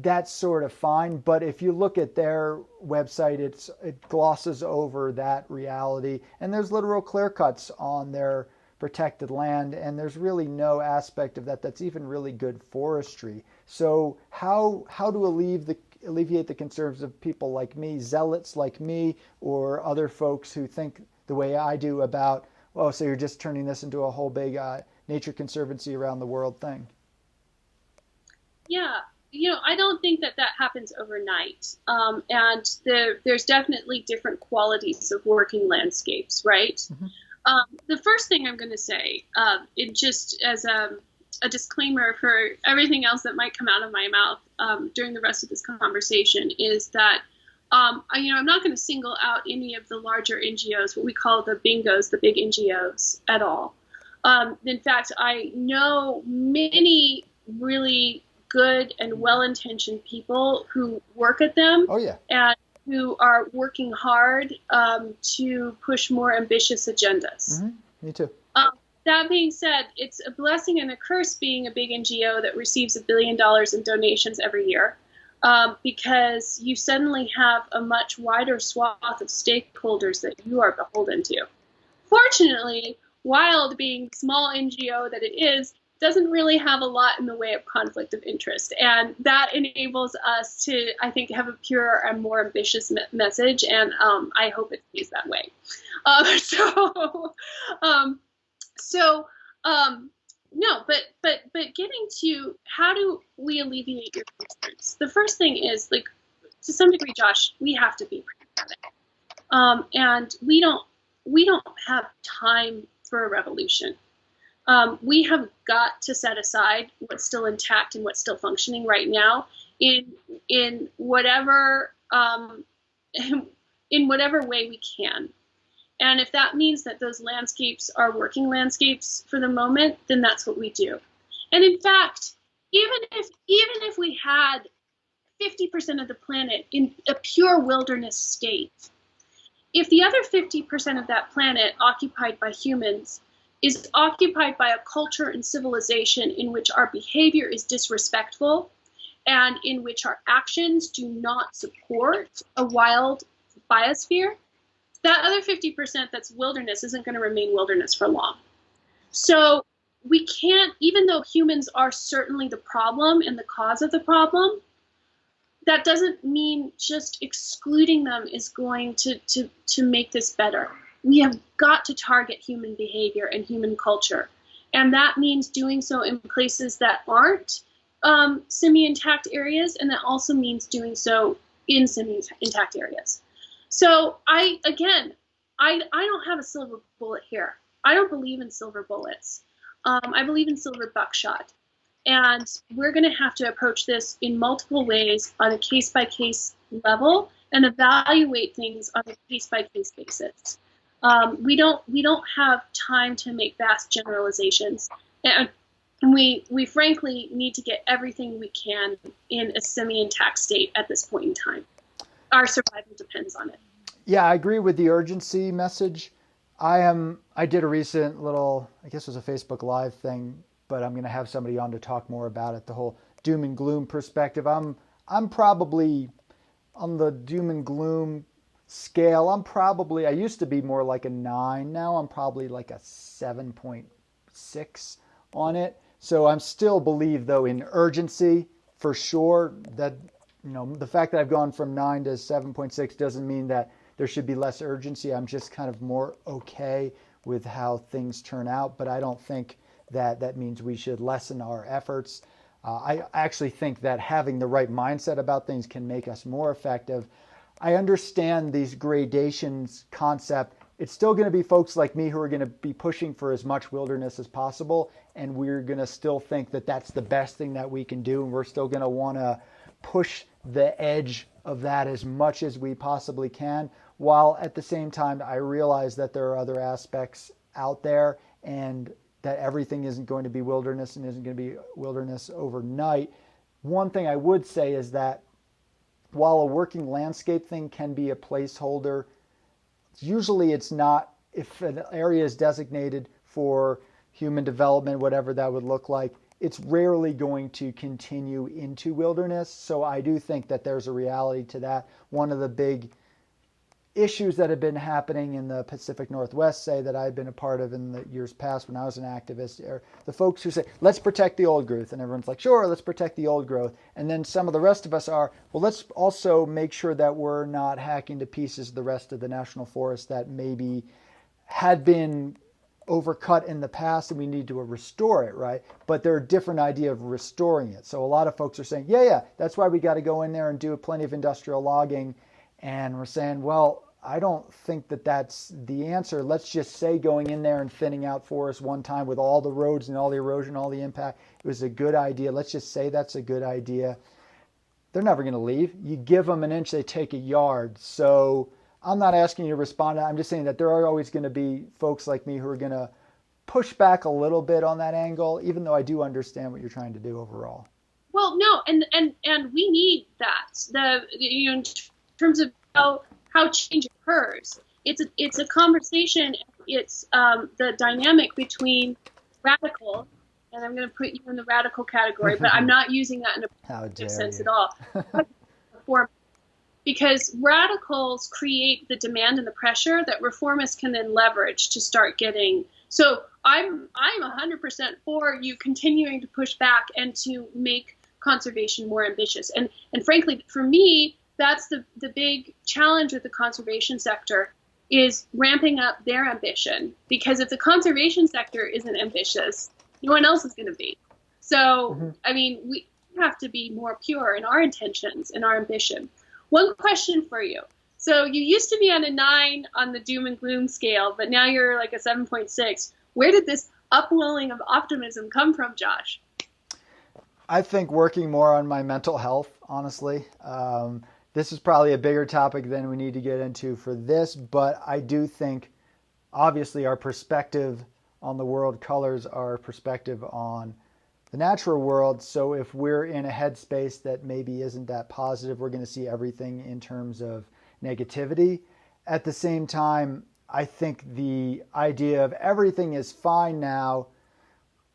that's sort of fine. But if you look at their website, it glosses over that reality, and there's literal clear cuts on their protected land, and there's really no aspect of that that's even really good forestry. So how to alleviate the concerns of people like me, zealots like me, or other folks who think the way I do about, so you're just turning this into a whole big Nature Conservancy around the world thing? Yeah. I don't think that happens overnight. And there's definitely different qualities of working landscapes, right? Mm-hmm. The first thing I'm going to say, it just as a disclaimer for everything else that might come out of my mouth during the rest of this conversation, is that I'm not going to single out any of the larger NGOs, what we call the bingos, the big NGOs, at all. In fact, I know many really good and well-intentioned people who work at them. Oh, yeah. And who are working hard to push more ambitious agendas. Mm-hmm. Me too. That being said, it's a blessing and a curse being a big NGO that receives $1 billion in donations every year, because you suddenly have a much wider swath of stakeholders that you are beholden to. Fortunately, Wild, being small NGO that it is, doesn't really have a lot in the way of conflict of interest. And that enables us to, I think, have a pure and more ambitious message. And I hope it stays that way. No, but getting to how do we alleviate your concerns? The first thing is, like, to some degree, Josh, we have to be pragmatic. And we don't have time for a revolution. We have got to set aside what's still intact and what's still functioning right now in whatever way we can. And if that means that those landscapes are working landscapes for the moment, then that's what we do. And in fact, even if we had 50% of the planet in a pure wilderness state, if the other 50% of that planet occupied by humans is occupied by a culture and civilization in which our behavior is disrespectful and in which our actions do not support a wild biosphere, that other 50% that's wilderness isn't going to remain wilderness for long. So we can't, even though humans are certainly the problem and the cause of the problem, that doesn't mean just excluding them is going to make this better. We have got to target human behavior and human culture. And that means doing so in places that aren't semi-intact areas, and that also means doing so in semi-intact areas. So I don't have a silver bullet here. I don't believe in silver bullets. I believe in silver buckshot. And we're going to have to approach this in multiple ways on a case-by-case level and evaluate things on a case-by-case basis. We don't have time to make vast generalizations. And we frankly need to get everything we can in a semi-intact state at this point in time. Our survival depends on it. Yeah, I agree with the urgency message. I did a recent little, I guess it was a Facebook Live thing, but I'm going to have somebody on to talk more about it, the whole doom and gloom perspective. I'm probably on the doom and gloom scale. I used to be more like a 9. Now I'm probably like a 7.6 on it. So I'm still believe, though, in urgency for sure. That, the fact that I've gone from 9 to 7.6 doesn't mean that there should be less urgency. I'm just kind of more okay with how things turn out, but I don't think that means we should lessen our efforts. I actually think that having the right mindset about things can make us more effective. I understand these gradations concept. It's still going to be folks like me who are going to be pushing for as much wilderness as possible, and we're going to still think that that's the best thing that we can do, and we're still going to want to push the edge of that as much as we possibly can, while at the same time I realize that there are other aspects out there and that everything isn't going to be wilderness and isn't going to be wilderness overnight. One thing I would say is that while a working landscape thing can be a placeholder, usually it's not. If an area is designated for human development, whatever that would look like, it's rarely going to continue into wilderness. So I do think that there's a reality to that. One of the big issues that have been happening in the Pacific Northwest, say, that I've been a part of in the years past when I was an activist, are the folks who say, let's protect the old growth. And everyone's like, sure, let's protect the old growth. And then some of the rest of us are, well, let's also make sure that we're not hacking to pieces the rest of the national forest that maybe had been overcut in the past and we need to restore it, right? But there are different idea of restoring it. So a lot of folks are saying, yeah, that's why we got to go in there and do plenty of industrial logging. And we're saying, well, I don't think that that's the answer. Let's just say going in there and thinning out forests one time with all the roads and all the erosion, all the impact, it was a good idea. Let's just say that's a good idea. They're never going to leave. You give them an inch, they take a yard. So I'm not asking you to respond. I'm just saying that there are always going to be folks like me who are going to push back a little bit on that angle, even though I do understand what you're trying to do overall. Well, no, and we need that. In terms of how change occurs, it's a conversation. It's the dynamic between radical, and I'm going to put you in the radical category, but I'm not using that in a positive sense at all. because radicals create the demand and the pressure that reformists can then leverage to start getting. So I'm 100% for you continuing to push back and to make conservation more ambitious. And frankly, for me, that's the big challenge with the conservation sector, is ramping up their ambition. Because if the conservation sector isn't ambitious, no one else is going to be. So, I mean, we have to be more pure in our intentions and our ambition. One question for you. So you used to be on a 9 on the doom and gloom scale, but now you're like a 7.6. Where did this upwelling of optimism come from, Josh? I think working more on my mental health, honestly. This is probably a bigger topic than we need to get into for this, but I do think, obviously, our perspective on the world colors our perspective on the natural world. So if we're in a headspace that maybe isn't that positive, we're going to see everything in terms of negativity. At the same time, I think the idea of everything is fine now,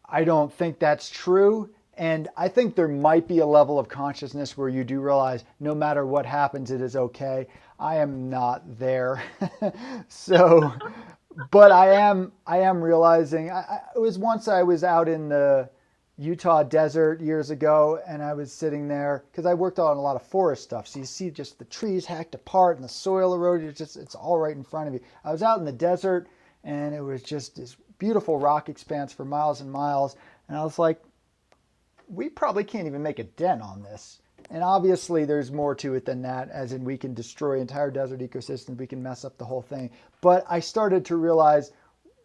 I don't think that's true. And I think there might be a level of consciousness where you do realize no matter what happens, it is okay. I am not there. So, but I am realizing, it was once I was out in the Utah desert years ago, and I was sitting there because I worked on a lot of forest stuff. So you see just the trees hacked apart and the soil eroded. It's all right in front of you. I was out in the desert, and it was just this beautiful rock expanse for miles and miles. And I was like, we probably can't even make a dent on this. And obviously there's more to it than that, as in we can destroy entire desert ecosystems, we can mess up the whole thing. But I started to realize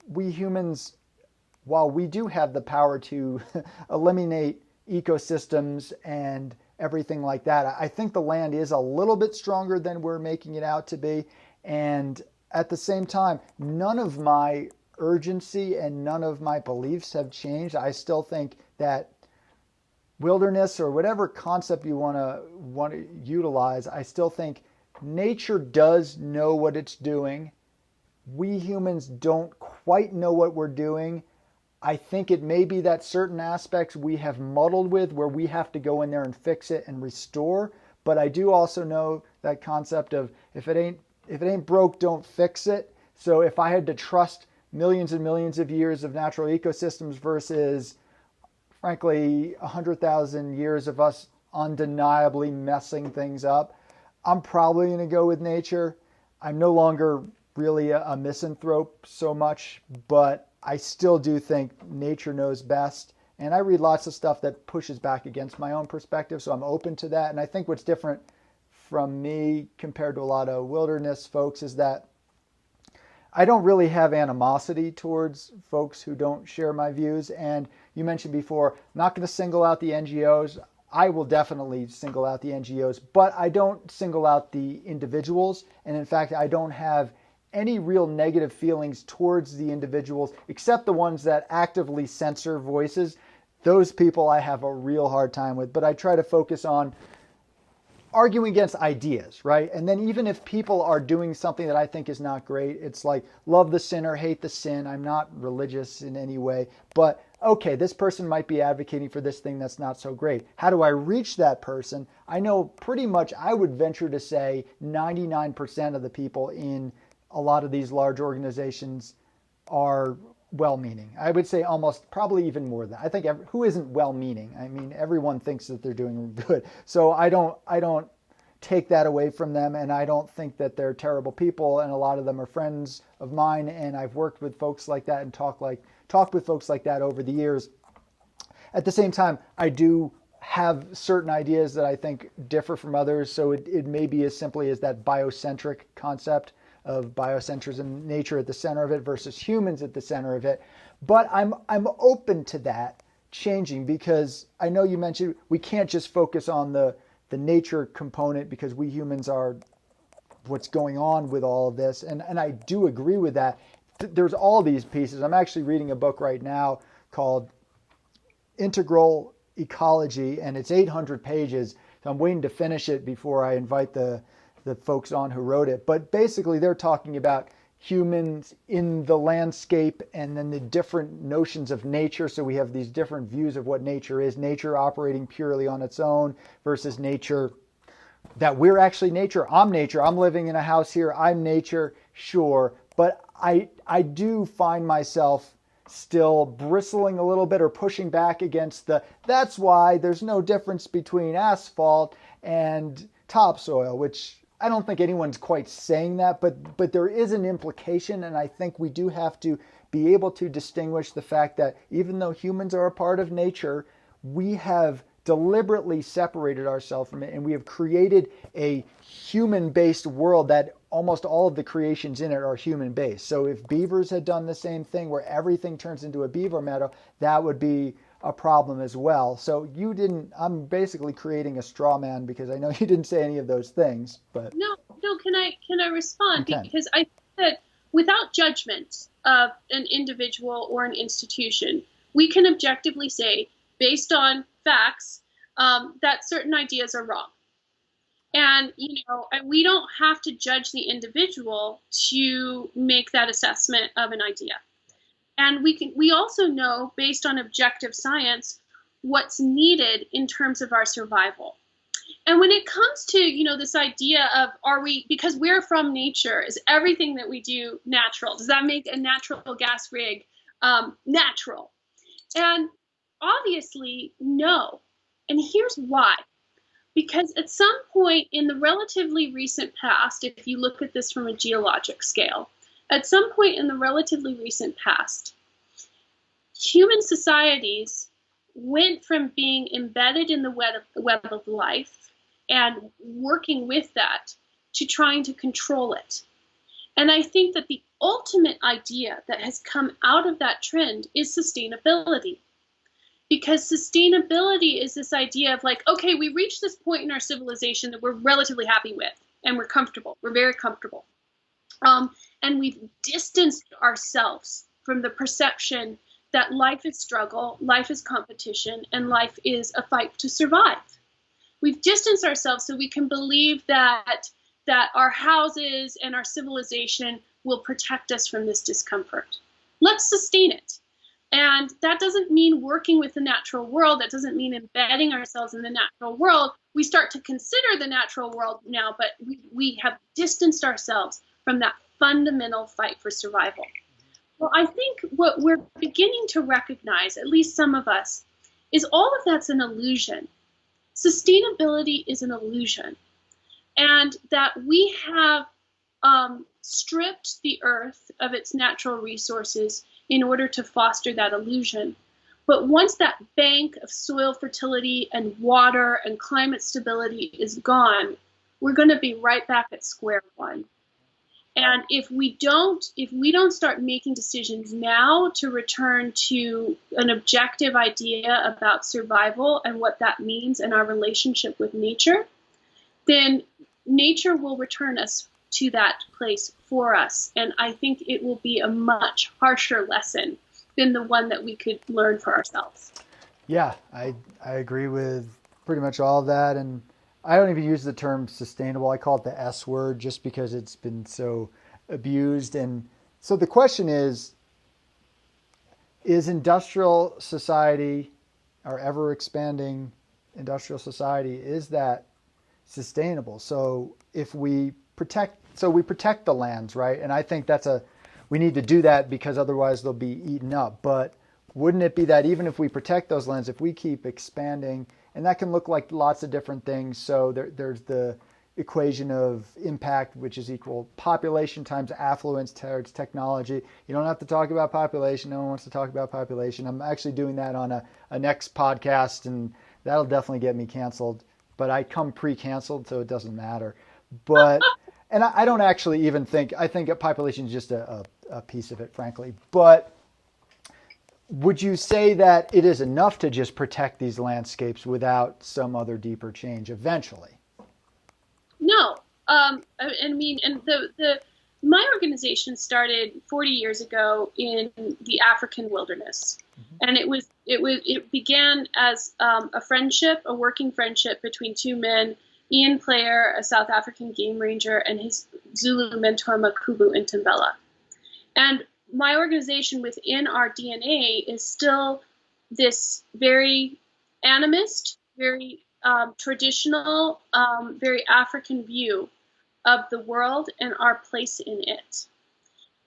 we humans, while we do have the power to eliminate ecosystems and everything like that, I think the land is a little bit stronger than we're making it out to be. And at the same time, none of my urgency and none of my beliefs have changed. I still think that wilderness, or whatever concept you want to utilize, I still think nature does know what it's doing. We humans don't quite know what we're doing. I think it may be that certain aspects we have muddled with, where we have to go in there and fix it and restore. But I do also know that concept of if it ain't broke, don't fix it. So if I had to trust millions and millions of years of natural ecosystems versus, frankly, 100,000 years of us undeniably messing things up, I'm probably going to go with nature. I'm no longer really a misanthrope so much, but I still do think nature knows best. And I read lots of stuff that pushes back against my own perspective, so I'm open to that. And I think what's different from me compared to a lot of wilderness folks is that I don't really have animosity towards folks who don't share my views. And you mentioned before, I'm not going to single out the NGOs. I will definitely single out the NGOs, but I don't single out the individuals. And in fact, I don't have any real negative feelings towards the individuals, except the ones that actively censor voices. Those people I have a real hard time with, but I try to focus on arguing against ideas, right? And then even if people are doing something that I think is not great, it's like love the sinner, hate the sin. I'm not religious in any way, but okay, this person might be advocating for this thing that's not so great. How do I reach that person? I know pretty much, I would venture to say 99% of the people in a lot of these large organizations are well-meaning. I would say almost probably even more than. I think who isn't well-meaning? I mean, everyone thinks that they're doing good. So I don't take that away from them, and I don't think that they're terrible people, and a lot of them are friends of mine, and I've worked with folks like that and talked with folks like that over the years. At the same time, I do have certain ideas that I think differ from others, so it may be as simply as that biocentric concept of biocentrism, nature at the center of it versus humans at the center of it. But I'm open to that changing, because I know you mentioned we can't just focus on the nature component, because we humans are what's going on with all of this. And I do agree with that. There's all these pieces. I'm actually reading a book right now called Integral Ecology, and it's 800 pages. So I'm waiting to finish it before I invite the folks on who wrote it. But basically they're talking about humans in the landscape and then the different notions of nature. So we have these different views of what nature is. Nature operating purely on its own versus nature that we're actually nature. I'm nature. I'm living in a house here. I'm nature, sure. But I do find myself still bristling a little bit or pushing back against that's why there's no difference between asphalt and topsoil, which I don't think anyone's quite saying that, but there is an implication, and I think we do have to be able to distinguish the fact that even though humans are a part of nature, we have deliberately separated ourselves from it, and we have created a human-based world that almost all of the creations in it are human-based. So if beavers had done the same thing where everything turns into a beaver meadow, that would be a problem as well. So I'm basically creating a straw man because I know you didn't say any of those things, but no, can I respond? Because I think that without judgment of an individual or an institution, we can objectively say, based on facts, that certain ideas are wrong. And, we don't have to judge the individual to make that assessment of an idea. And we also know, based on objective science, what's needed in terms of our survival. And when it comes to, this idea of because we're from nature, is everything that we do natural? Does that make a natural gas rig natural? And obviously, no. And here's why. Because at some point in the relatively recent past, if you look at this from a geologic scale, at some point in the relatively recent past, human societies went from being embedded in the web of life and working with that to trying to control it. And I think that the ultimate idea that has come out of that trend is sustainability. Because sustainability is this idea of okay, we reached this point in our civilization that we're relatively happy with, and we're comfortable. We're very comfortable. And we've distanced ourselves from the perception that life is struggle, life is competition, and life is a fight to survive. We've distanced ourselves so we can believe that our houses and our civilization will protect us from this discomfort. Let's sustain it. And that doesn't mean working with the natural world. That doesn't mean embedding ourselves in the natural world. We start to consider the natural world now, but we have distanced ourselves from that fundamental fight for survival. Well, I think what we're beginning to recognize, at least some of us, is all of that's an illusion. Sustainability is an illusion. And that we have stripped the earth of its natural resources in order to foster that illusion. But once that bank of soil fertility and water and climate stability is gone, we're going to be right back at square one. And if we don't start making decisions now to return to an objective idea about survival and what that means in our relationship with nature, then nature will return us to that place for us. And I think it will be a much harsher lesson than the one that we could learn for ourselves. Yeah, I agree with pretty much all of that. And I don't even use the term sustainable. I call it the S word just because it's been so abused. And so the question is industrial society, our ever expanding industrial society, is that sustainable? So if we protect the lands, right? And I think we need to do that because otherwise they'll be eaten up. But wouldn't it be that even if we protect those lands, if we keep expanding, and that can look like lots of different things. So there's the equation of impact, which is equal population times affluence towards technology. You don't have to talk about population. No one wants to talk about population. I'm actually doing that on a next podcast, and that'll definitely get me canceled. But I come pre-canceled, so it doesn't matter. But and I don't actually even think, I think population is just a piece of it, frankly. But would you say that it is enough to just protect these landscapes without some other deeper change eventually? No. My organization started 40 years ago in the African wilderness. Mm-hmm. And it began as a working friendship between two men, Ian Player, a South African game ranger, and his Zulu mentor, Makubu Ntambela. And my organization within our DNA is still this very animist, very traditional, very African view of the world and our place in it.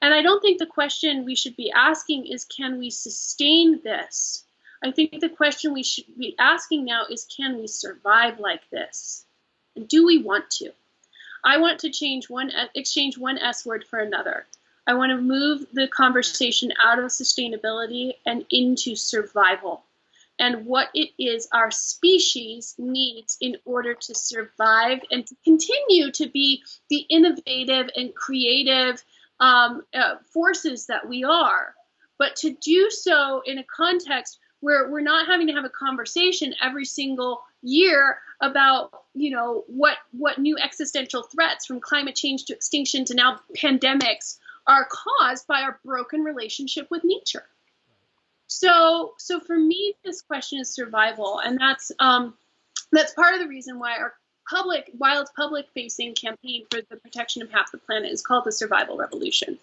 And I don't think the question we should be asking is, can we sustain this? I think the question we should be asking now is, can we survive like this? And do we want to? I want to exchange one S word for another. I want to move the conversation out of sustainability and into survival, and what it is our species needs in order to survive and to continue to be the innovative and creative forces that we are, but to do so in a context where we're not having to have a conversation every single year about, what new existential threats, from climate change to extinction to now pandemics, are caused by our broken relationship with nature. So for me, this question is survival, and that's part of the reason why our public-facing campaign for the protection of half the planet is called the Survival Revolution,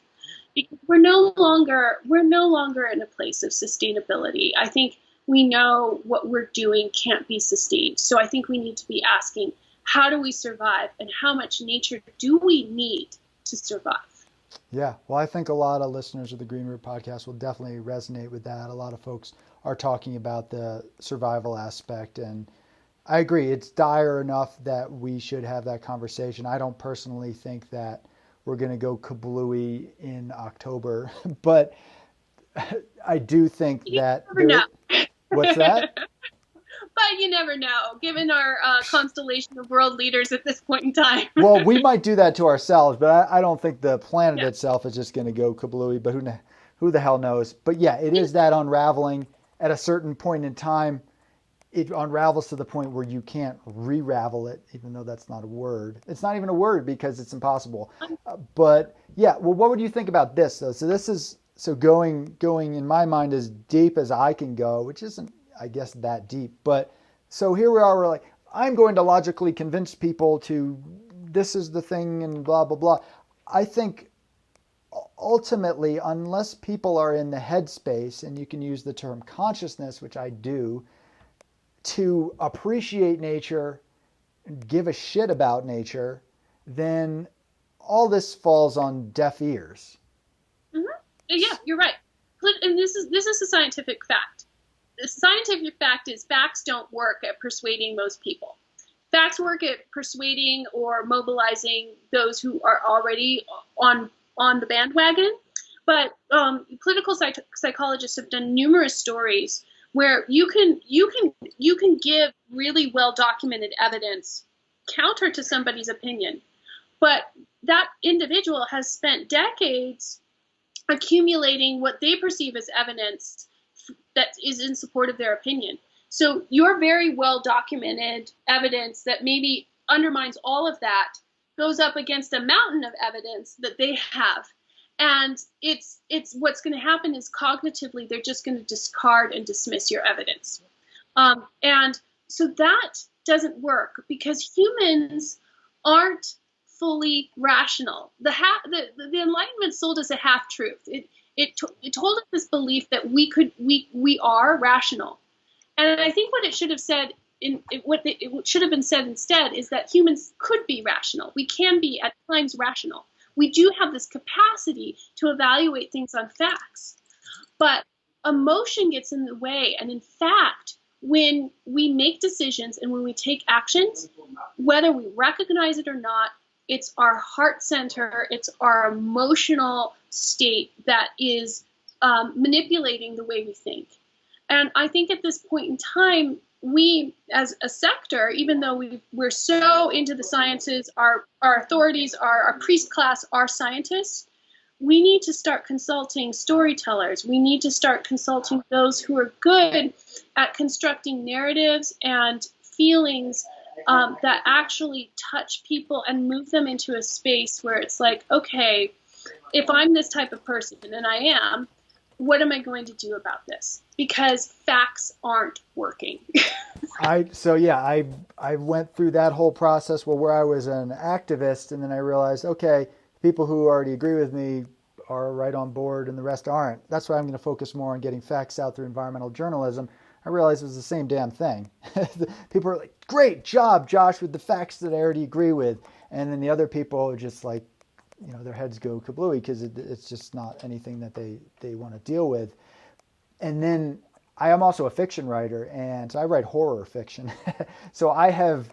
because we're no longer in a place of sustainability. I think we know what we're doing can't be sustained. So I think we need to be asking, how do we survive, and how much nature do we need to survive? Yeah, well, I think a lot of listeners of the Green Root podcast will definitely resonate with that. A lot of folks are talking about the survival aspect, and I agree. It's dire enough that we should have that conversation. I don't personally think that we're going to go kablooey in October, but I do think that what's that? But you never know, given our constellation of world leaders at this point in time. Well, we might do that to ourselves, but I don't think the planet itself is just going to go kablooey, but who the hell knows? But yeah, it is that unraveling at a certain point in time. It unravels to the point where you can't re-ravel it, even though that's not a word. It's not even a word because it's impossible. But yeah, well, what would you think about this though? So this is going in my mind as deep as I can go, which isn't, I guess, that deep. But so here we are, we're like, I'm going to logically convince people to, this is the thing and blah, blah, blah. I think ultimately, unless people are in the headspace, and you can use the term consciousness, which I do, to appreciate nature, give a shit about nature, then all this falls on deaf ears. Mm-hmm. Yeah, you're right. And this is a scientific fact. The scientific fact is facts don't work at persuading most people. Facts work at persuading or mobilizing those who are already on the bandwagon. But political psychologists have done numerous stories where you can give really well documented evidence counter to somebody's opinion, but that individual has spent decades accumulating what they perceive as evidence that is in support of their opinion. So your very well documented evidence that maybe undermines all of that goes up against a mountain of evidence that they have. And it's what's going to happen is cognitively, they're just going to discard and dismiss your evidence. And so that doesn't work because humans aren't fully rational. The Enlightenment sold us a half truth. It told us this belief that we are rational. And I think what it should have said, it should have been said instead, is that humans could be rational. We can be at times rational. We do have this capacity to evaluate things on facts, but emotion gets in the way. And in fact, when we make decisions and when we take actions, whether we recognize it or not, it's our heart center, it's our emotional state that is manipulating the way we think. And I think at this point in time, we as a sector, even though we're so into the sciences, our authorities, our priest class are scientists, we need to start consulting storytellers. We need to start consulting those who are good at constructing narratives and feelings that actually touch people and move them into a space where it's like, okay, if I'm this type of person, and I am, what am I going to do about this? Because facts aren't working. I went through that whole process where I was an activist, and then I realized, okay, people who already agree with me are right on board and the rest aren't. That's why I'm going to focus more on getting facts out through environmental journalism. I realized it was the same damn thing. People are like, great job, Josh, with the facts that I already agree with. And then the other people are just like, their heads go kablooey because it's just not anything that they want to deal with. And then I am also a fiction writer, and so I write horror fiction. So I'm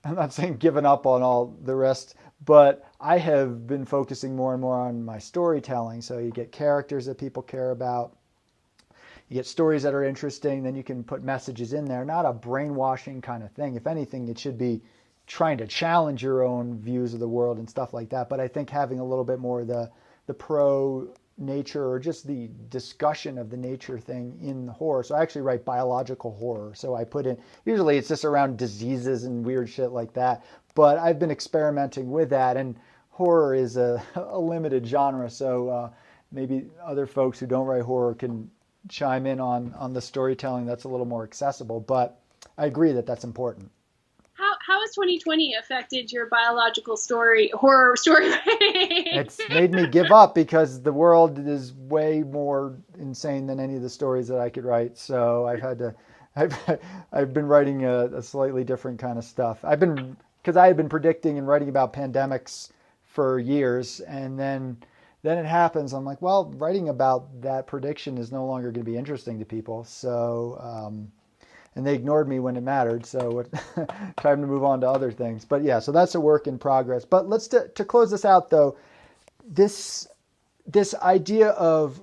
not saying given up on all the rest, but I have been focusing more and more on my storytelling. So you get characters that people care about. You get stories that are interesting. Then you can put messages in there, not a brainwashing kind of thing. If anything, it should be trying to challenge your own views of the world and stuff like that. But I think having a little bit more of the pro nature or just the discussion of the nature thing in the horror. So I actually write biological horror. So I put in, usually it's just around diseases and weird shit like that. But I've been experimenting with that, and horror is a limited genre. So maybe other folks who don't write horror can chime in on the storytelling that's a little more accessible. But I agree that that's important. How has 2020 affected your biological horror story? It's made me give up because the world is way more insane than any of the stories that I could write. So I've been writing a slightly different kind of stuff. Because I had been predicting and writing about pandemics for years, and then it happens. I'm like, well, writing about that prediction is no longer going to be interesting to people. So, and they ignored me when it mattered. So time to move on to other things. But yeah, so that's a work in progress. But let's to close this out though, this idea of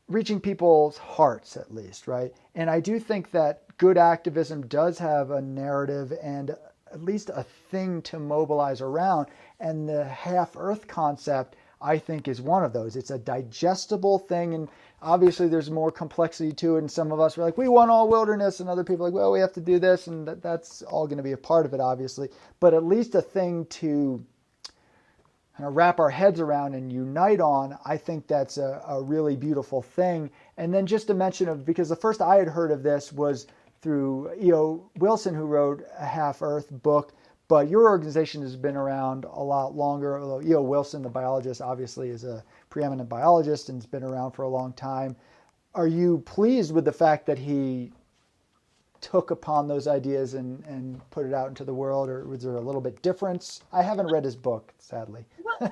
reaching people's hearts at least, right? And I do think that good activism does have a narrative and at least a thing to mobilize around. And the half-earth concept, I think, is one of those. It's a digestible thing, and obviously there's more complexity to it, and some of us are like, we want all wilderness, and other people are like, well, we have to do this, and that's all going to be a part of it, obviously. But at least a thing to kind of wrap our heads around and unite on, I think that's a really beautiful thing. And then just to mention, because the first I had heard of this was through E.O. Wilson, who wrote a Half-Earth book, but your organization has been around a lot longer, although E.O. Wilson, the biologist, obviously is a preeminent biologist and has been around for a long time. Are you pleased with the fact that he took upon those ideas and put it out into the world, or was there a little bit difference? I haven't read his book, sadly. Well,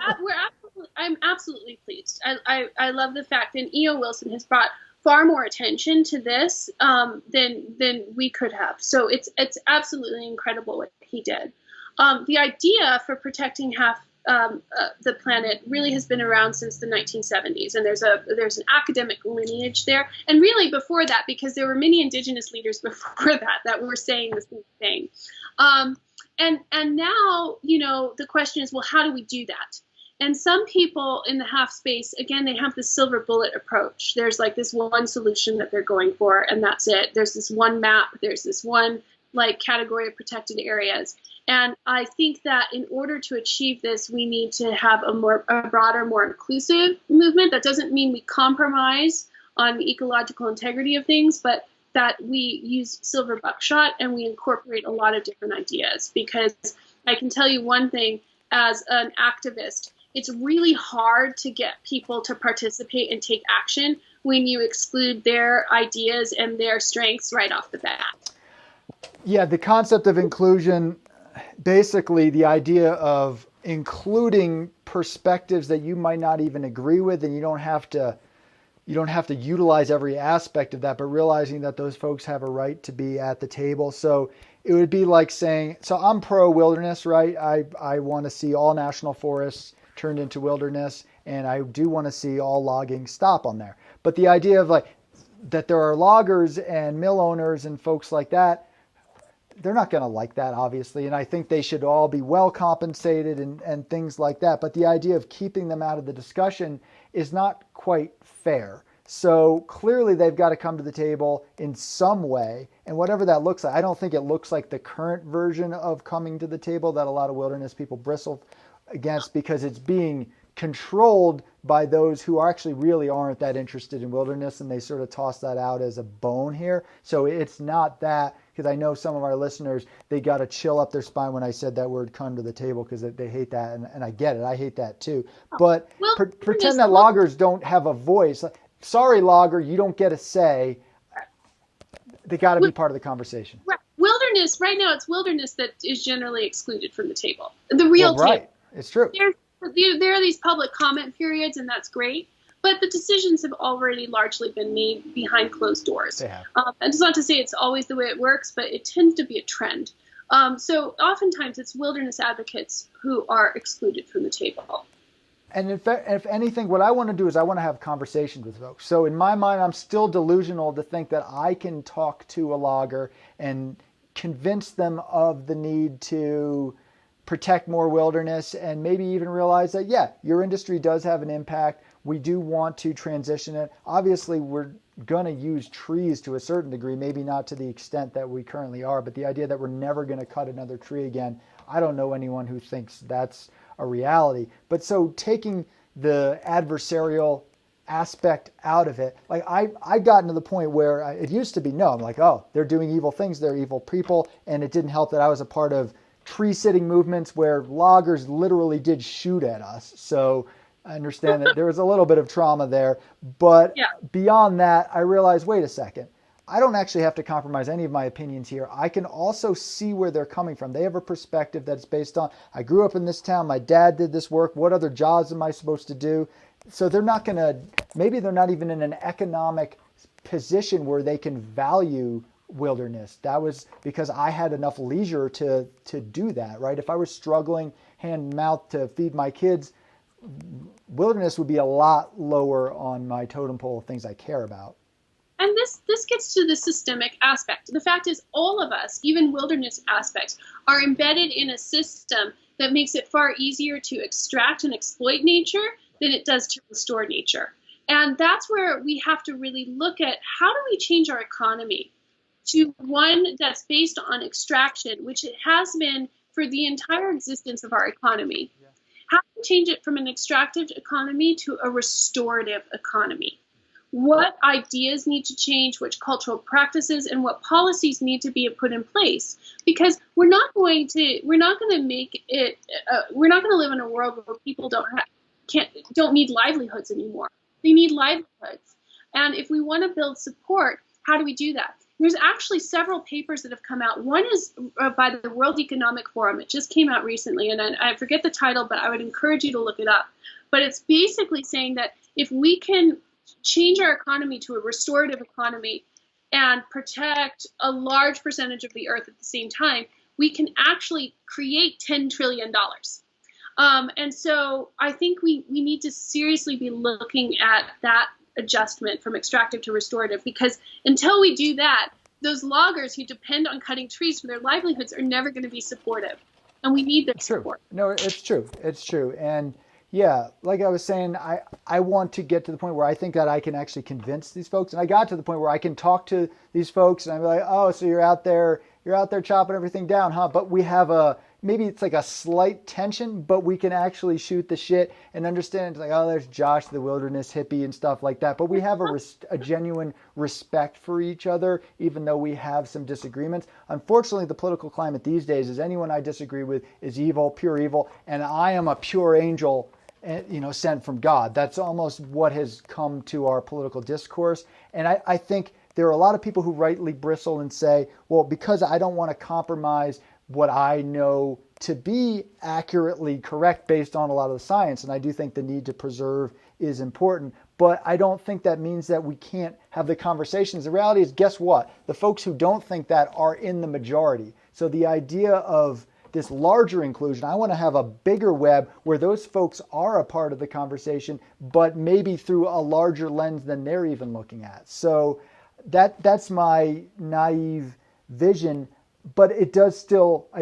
I'm absolutely pleased. I love the fact that E.O. Wilson has brought far more attention to this than we could have. So it's absolutely incredible what he did. The idea for protecting half the planet really has been around since the 1970s, and there's an academic lineage there, and really before that, because there were many indigenous leaders before that were saying the same thing. And now, the question is, well, how do we do that? And some people in the half space, again, they have this silver bullet approach. There's like this one solution that they're going for, and that's it. There's this one map. There's this one category of protected areas. And I think that in order to achieve this, we need to have a broader, more inclusive movement. That doesn't mean we compromise on the ecological integrity of things, but that we use silver buckshot and we incorporate a lot of different ideas. Because I can tell you one thing, as an activist, it's really hard to get people to participate and take action when you exclude their ideas and their strengths right off the bat. Yeah, the concept of inclusion, basically the idea of including perspectives that you might not even agree with, and you don't have to utilize every aspect of that, but realizing that those folks have a right to be at the table. So it would be like saying, so I'm pro wilderness, right? I want to see all national forests turned into wilderness, and I do want to see all logging stop on there. But the idea of that there are loggers and mill owners and folks like that, they're not going to like that, obviously, and I think they should all be well compensated and things like that. But the idea of keeping them out of the discussion is not quite fair. So clearly they've got to come to the table in some way, and whatever that looks like. I don't think it looks like the current version of coming to the table that a lot of wilderness people bristle against, because it's being controlled by those who actually really aren't that interested in wilderness, and they sort of toss that out as a bone here. So it's not that, because I know some of our listeners, they got to chill up their spine when I said that word "come to the table," because they hate that, and I get it. I hate that too. But pretend that loggers don't have a voice. Sorry, logger, you don't get a say. they got to be part of the conversation. Right. Wilderness, right now, it's wilderness that is generally excluded from the table. The real right. table. It's true. There are these public comment periods, and that's great. But the decisions have already largely been made behind closed doors. They have. And it's not to say it's always the way it works, but it tends to be a trend. So oftentimes it's wilderness advocates who are excluded from the table. And if anything, what I want to do is I want to have conversations with folks. So in my mind, I'm still delusional to think that I can talk to a logger and convince them of the need to protect more wilderness and maybe even realize that, yeah, your industry does have an impact. We do want to transition it. Obviously, we're going to use trees to a certain degree, maybe not to the extent that we currently are, but the idea that we're never going to cut another tree again, I don't know anyone who thinks that's a reality. But so taking the adversarial aspect out of it, like I gotten to the point where it used to be, no, I'm like, oh, they're doing evil things, they're evil people, and it didn't help that I was a part of tree sitting movements where loggers literally did shoot at us. So I understand that there was a little bit of trauma there, but beyond that, I realized, wait a second, I don't actually have to compromise any of my opinions here. I can also see where they're coming from. They have a perspective that's based on, I grew up in this town, my dad did this work, what other jobs am I supposed to do? So they're not going to, maybe they're not even in an economic position where they can value wilderness. That was because I had enough leisure to do that, right? If I was struggling hand mouth to feed my kids, wilderness would be a lot lower on my totem pole of things I care about. And this gets to the systemic aspect. The fact is, all of us, even wilderness aspects, are embedded in a system that makes it far easier to extract and exploit nature than it does to restore nature. And that's where we have to really look at how do we change our economy to one that's based on extraction, which it has been for the entire existence of our economy. Yeah. How do we change it from an extractive economy to a restorative economy? What ideas need to change, which cultural practices and what policies need to be put in place? Because we're not going to make it. We're not going to live in a world where people don't need livelihoods anymore. They need livelihoods, and if we want to build support, how do we do that? There's actually several papers that have come out. One is by the World Economic Forum. It just came out recently, and I forget the title, but I would encourage you to look it up. But it's basically saying that if we can change our economy to a restorative economy and protect a large percentage of the earth at the same time, we can actually create $10 trillion. And so I think we need to seriously be looking at that adjustment from extractive to restorative, because until we do that, those loggers who depend on cutting trees for their livelihoods are never going to be supportive. And we need their support. No, it's true. It's true. And yeah, like I was saying, I want to get to the point where I think that I can actually convince these folks. And I got to the point where I can talk to these folks and I'm like, oh, so you're out there chopping everything down, huh? But we have maybe it's like a slight tension, but we can actually shoot the shit and understand, like, oh, there's Josh, the wilderness hippie and stuff like that. But we have a genuine respect for each other, even though we have some disagreements. Unfortunately, the political climate these days is anyone I disagree with is evil, pure evil, and I am a pure angel, sent from God. That's almost what has come to our political discourse. And I think there are a lot of people who rightly bristle and say, well, because I don't want to compromise what I know to be accurately correct based on a lot of the science. And I do think the need to preserve is important, but I don't think that means that we can't have the conversations. The reality is, guess what? The folks who don't think that are in the majority. So the idea of this larger inclusion, I want to have a bigger web where those folks are a part of the conversation, but maybe through a larger lens than they're even looking at. So that's my naive vision, but I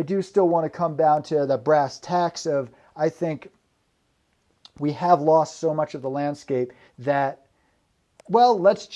do still want to come down to the brass tacks of, I think we have lost so much of the landscape that, well, let's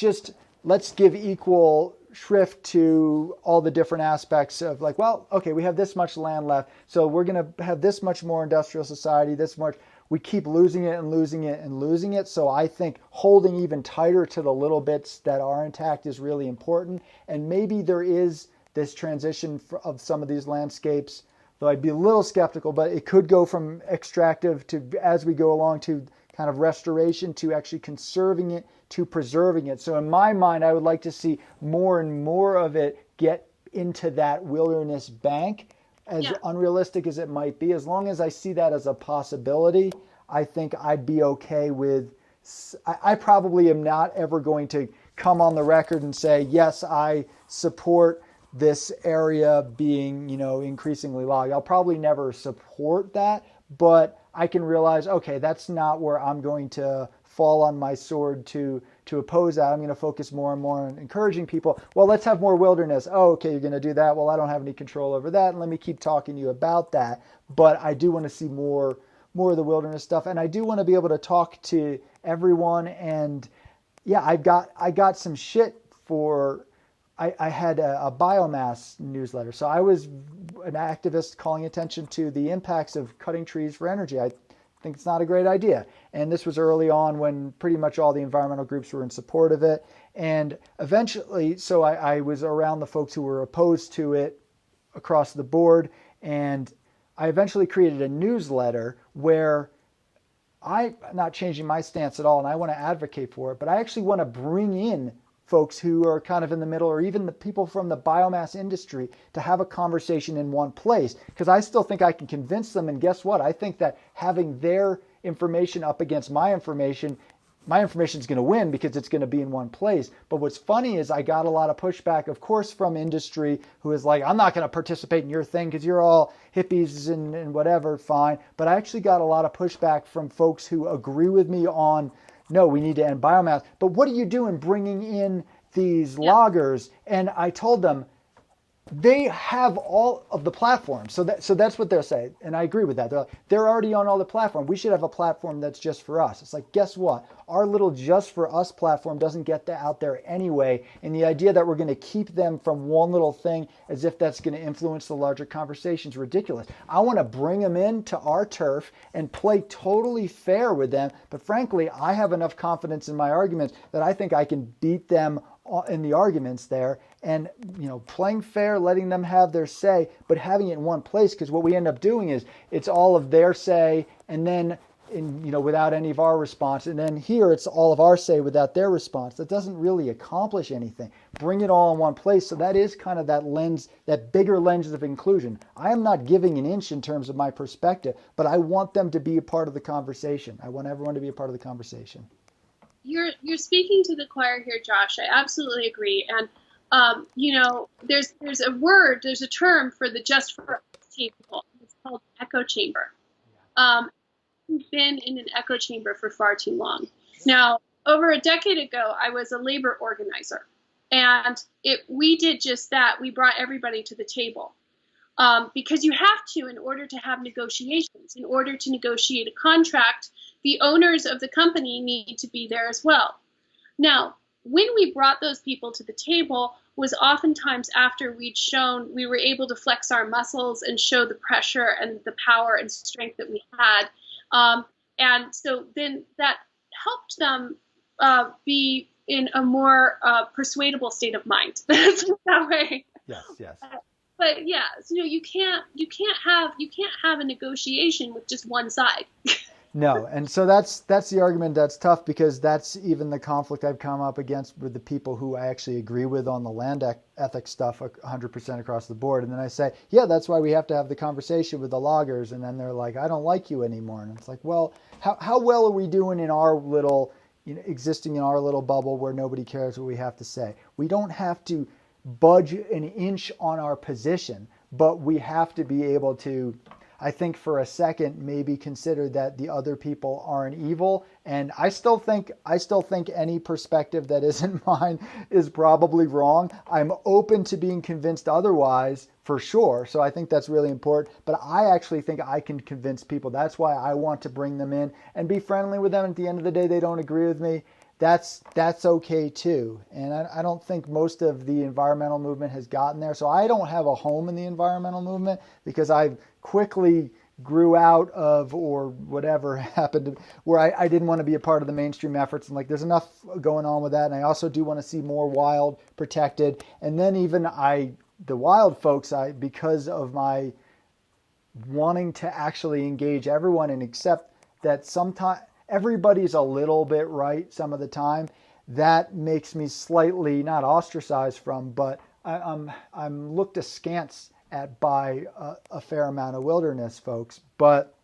give equal shrift to all the different aspects of, like, well, okay, we have this much land left, so we're going to have this much more industrial society, this much. We keep losing it and losing it and losing it. So I think holding even tighter to the little bits that are intact is really important. And maybe there is this transition of some of these landscapes, though I'd be a little skeptical, but it could go from extractive to, as we go along, to kind of restoration to actually conserving it to preserving it. So in my mind, I would like to see more and more of it get into that wilderness bank, as unrealistic as it might be. As long as I see that as a possibility, I think I'd be okay with. I probably am not ever going to come on the record and say, yes, I support this area being, increasingly logged. I'll probably never support that, but I can realize, okay, that's not where I'm going to fall on my sword to oppose that. I'm going to focus more and more on encouraging people. Well, let's have more wilderness. Oh, okay, you're going to do that. Well, I don't have any control over that, and let me keep talking to you about that. But I do want to see more of the wilderness stuff, and I do want to be able to talk to everyone. And yeah, I got some shit for. I had a biomass newsletter. So I was an activist calling attention to the impacts of cutting trees for energy. I think it's not a great idea. And this was early on when pretty much all the environmental groups were in support of it. And eventually, so I was around the folks who were opposed to it across the board. And I eventually created a newsletter where I'm not changing my stance at all, and I want to advocate for it, but I actually want to bring in folks who are kind of in the middle, or even the people from the biomass industry, to have a conversation in one place, because I still think I can convince them. And guess what? I think that having their information up against my information is going to win because it's going to be in one place. But what's funny is I got a lot of pushback, of course, from industry, who is like, I'm not going to participate in your thing because you're all hippies and whatever, fine. But I actually got a lot of pushback from folks who agree with me on, no, we need to end biomass. But what are you doing bringing in these loggers? And I told them, they have all of the platforms. So that's what they're saying. And I agree with that. They're already on all the platform. We should have a platform that's just for us. It's like, guess what? Our little just for us platform doesn't get out there anyway. And the idea that we're going to keep them from one little thing as if that's going to influence the larger conversation is ridiculous. I want to bring them into our turf and play totally fair with them. But frankly, I have enough confidence in my arguments that I think I can beat them in the arguments there, and playing fair, letting them have their say, but having it in one place, because what we end up doing is it's all of their say, and then without any of our response, and then here it's all of our say without their response. That doesn't really accomplish anything. Bring it all in one place. So that is kind of that lens, that bigger lens of inclusion. I am not giving an inch in terms of my perspective, but I want them to be a part of the conversation. I want everyone to be a part of the conversation. You're speaking to the choir here, Josh. I absolutely agree. And there's a term for the just for us table. It's called echo chamber. We've been in an echo chamber for far too long. Now, over a decade ago, I was a labor organizer, and we did just that. We brought everybody to the table. Because you have to, in order to have negotiations, in order to negotiate a contract, the owners of the company need to be there as well. Now, when we brought those people to the table was oftentimes after we were able to flex our muscles and show the pressure and the power and strength that we had. And so then that helped them be in a more persuadable state of mind. That's that way. Yes. But yeah, so, you can't have a negotiation with just one side. No, and so that's the argument that's tough, because that's even the conflict I've come up against with the people who I actually agree with on the land ethics stuff 100% across the board. And then I say, yeah, that's why we have to have the conversation with the loggers. And then they're like, I don't like you anymore. And it's like, well, how well are we doing in our little, existing in our little bubble where nobody cares what we have to say? We don't have to budge an inch on our position, but we have to be able to, I think, for a second, maybe consider that the other people aren't evil. And I still think any perspective that isn't mine is probably wrong. I'm open to being convinced otherwise, for sure. So I think that's really important. But I actually think I can convince people. That's why I want to bring them in and be friendly with them. At the end of the day, they don't agree with me. That's okay too. And I don't think most of the environmental movement has gotten there. So I don't have a home in the environmental movement, because I quickly grew out of, or whatever happened, where I didn't want to be a part of the mainstream efforts. And there's enough going on with that. And I also do want to see more wild protected. And then even the wild folks, because of my wanting to actually engage everyone and accept that sometimes everybody's a little bit right some of the time, that makes me slightly not ostracized from, but I'm looked askance at by a fair amount of wilderness folks. But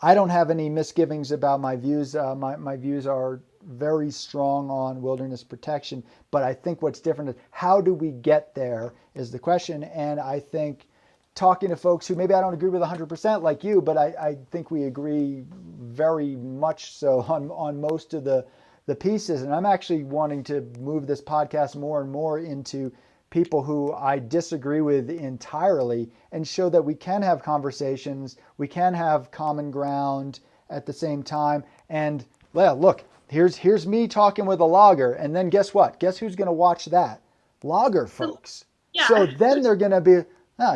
I don't have any misgivings about my views. My views are very strong on wilderness protection. But I think what's different is how do we get there is the question. And I think talking to folks who maybe I don't agree with 100% like you, but I think we agree very much so on most of the pieces. And I'm actually wanting to move this podcast more and more into people who I disagree with entirely and show that we can have conversations, we can have common ground at the same time. And well, look, here's me talking with a logger, and then guess what? Guess who's going to watch that? Logger folks. Yeah. So then they're going to be,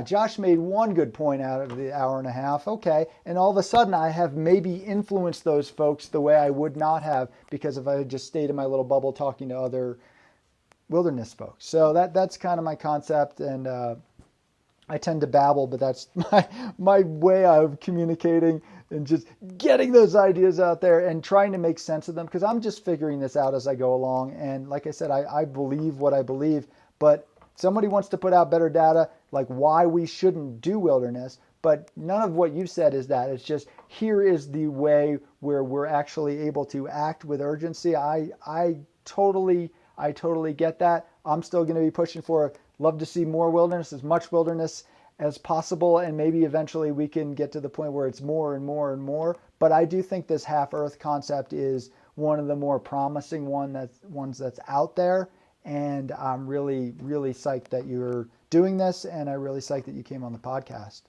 Josh made one good point out of the hour and a half. Okay. And all of a sudden I have maybe influenced those folks the way I would not have because if I had just stayed in my little bubble talking to other wilderness folks. So that's kind of my concept, and I tend to babble, but that's my way of communicating and just getting those ideas out there and trying to make sense of them, because I'm just figuring this out as I go along. And like I said, I believe what I believe, but somebody wants to put out better data, like why we shouldn't do wilderness, but none of what you've said is that. It's just, here is the way where we're actually able to act with urgency. I totally get that. I'm still going to be pushing for, love to see more wilderness, as much wilderness as possible, and maybe eventually we can get to the point where it's more and more and more. But I do think this half Earth concept is one of the more promising ones that's out there, and I'm really, really psyched that you're doing this, and I'm really psyched that you came on the podcast.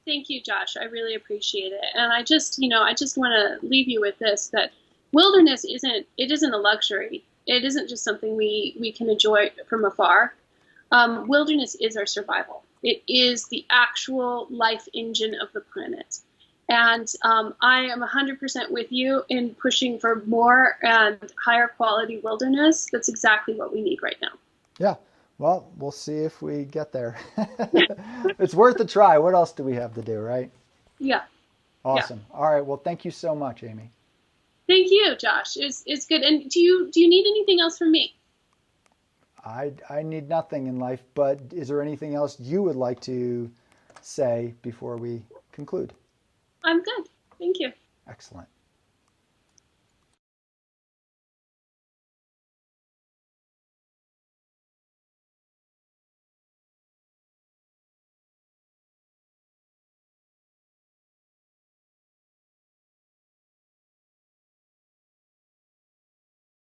Thank you, Josh. I really appreciate it. And I just want to leave you with this, that wilderness isn't a luxury. It isn't just something we can enjoy from afar. Wilderness is our survival. It is the actual life engine of the planet. And I am 100% with you in pushing for more and higher quality wilderness. That's exactly what we need right now. Yeah. Well, we'll see if we get there. It's worth a try. What else do we have to do, right? Yeah. Awesome. Yeah. All right. Well, thank you so much, Amy. Thank you, Josh. It's good. And do you need anything else from me? I need nothing in life, but is there anything else you would like to say before we conclude? I'm good. Thank you. Excellent.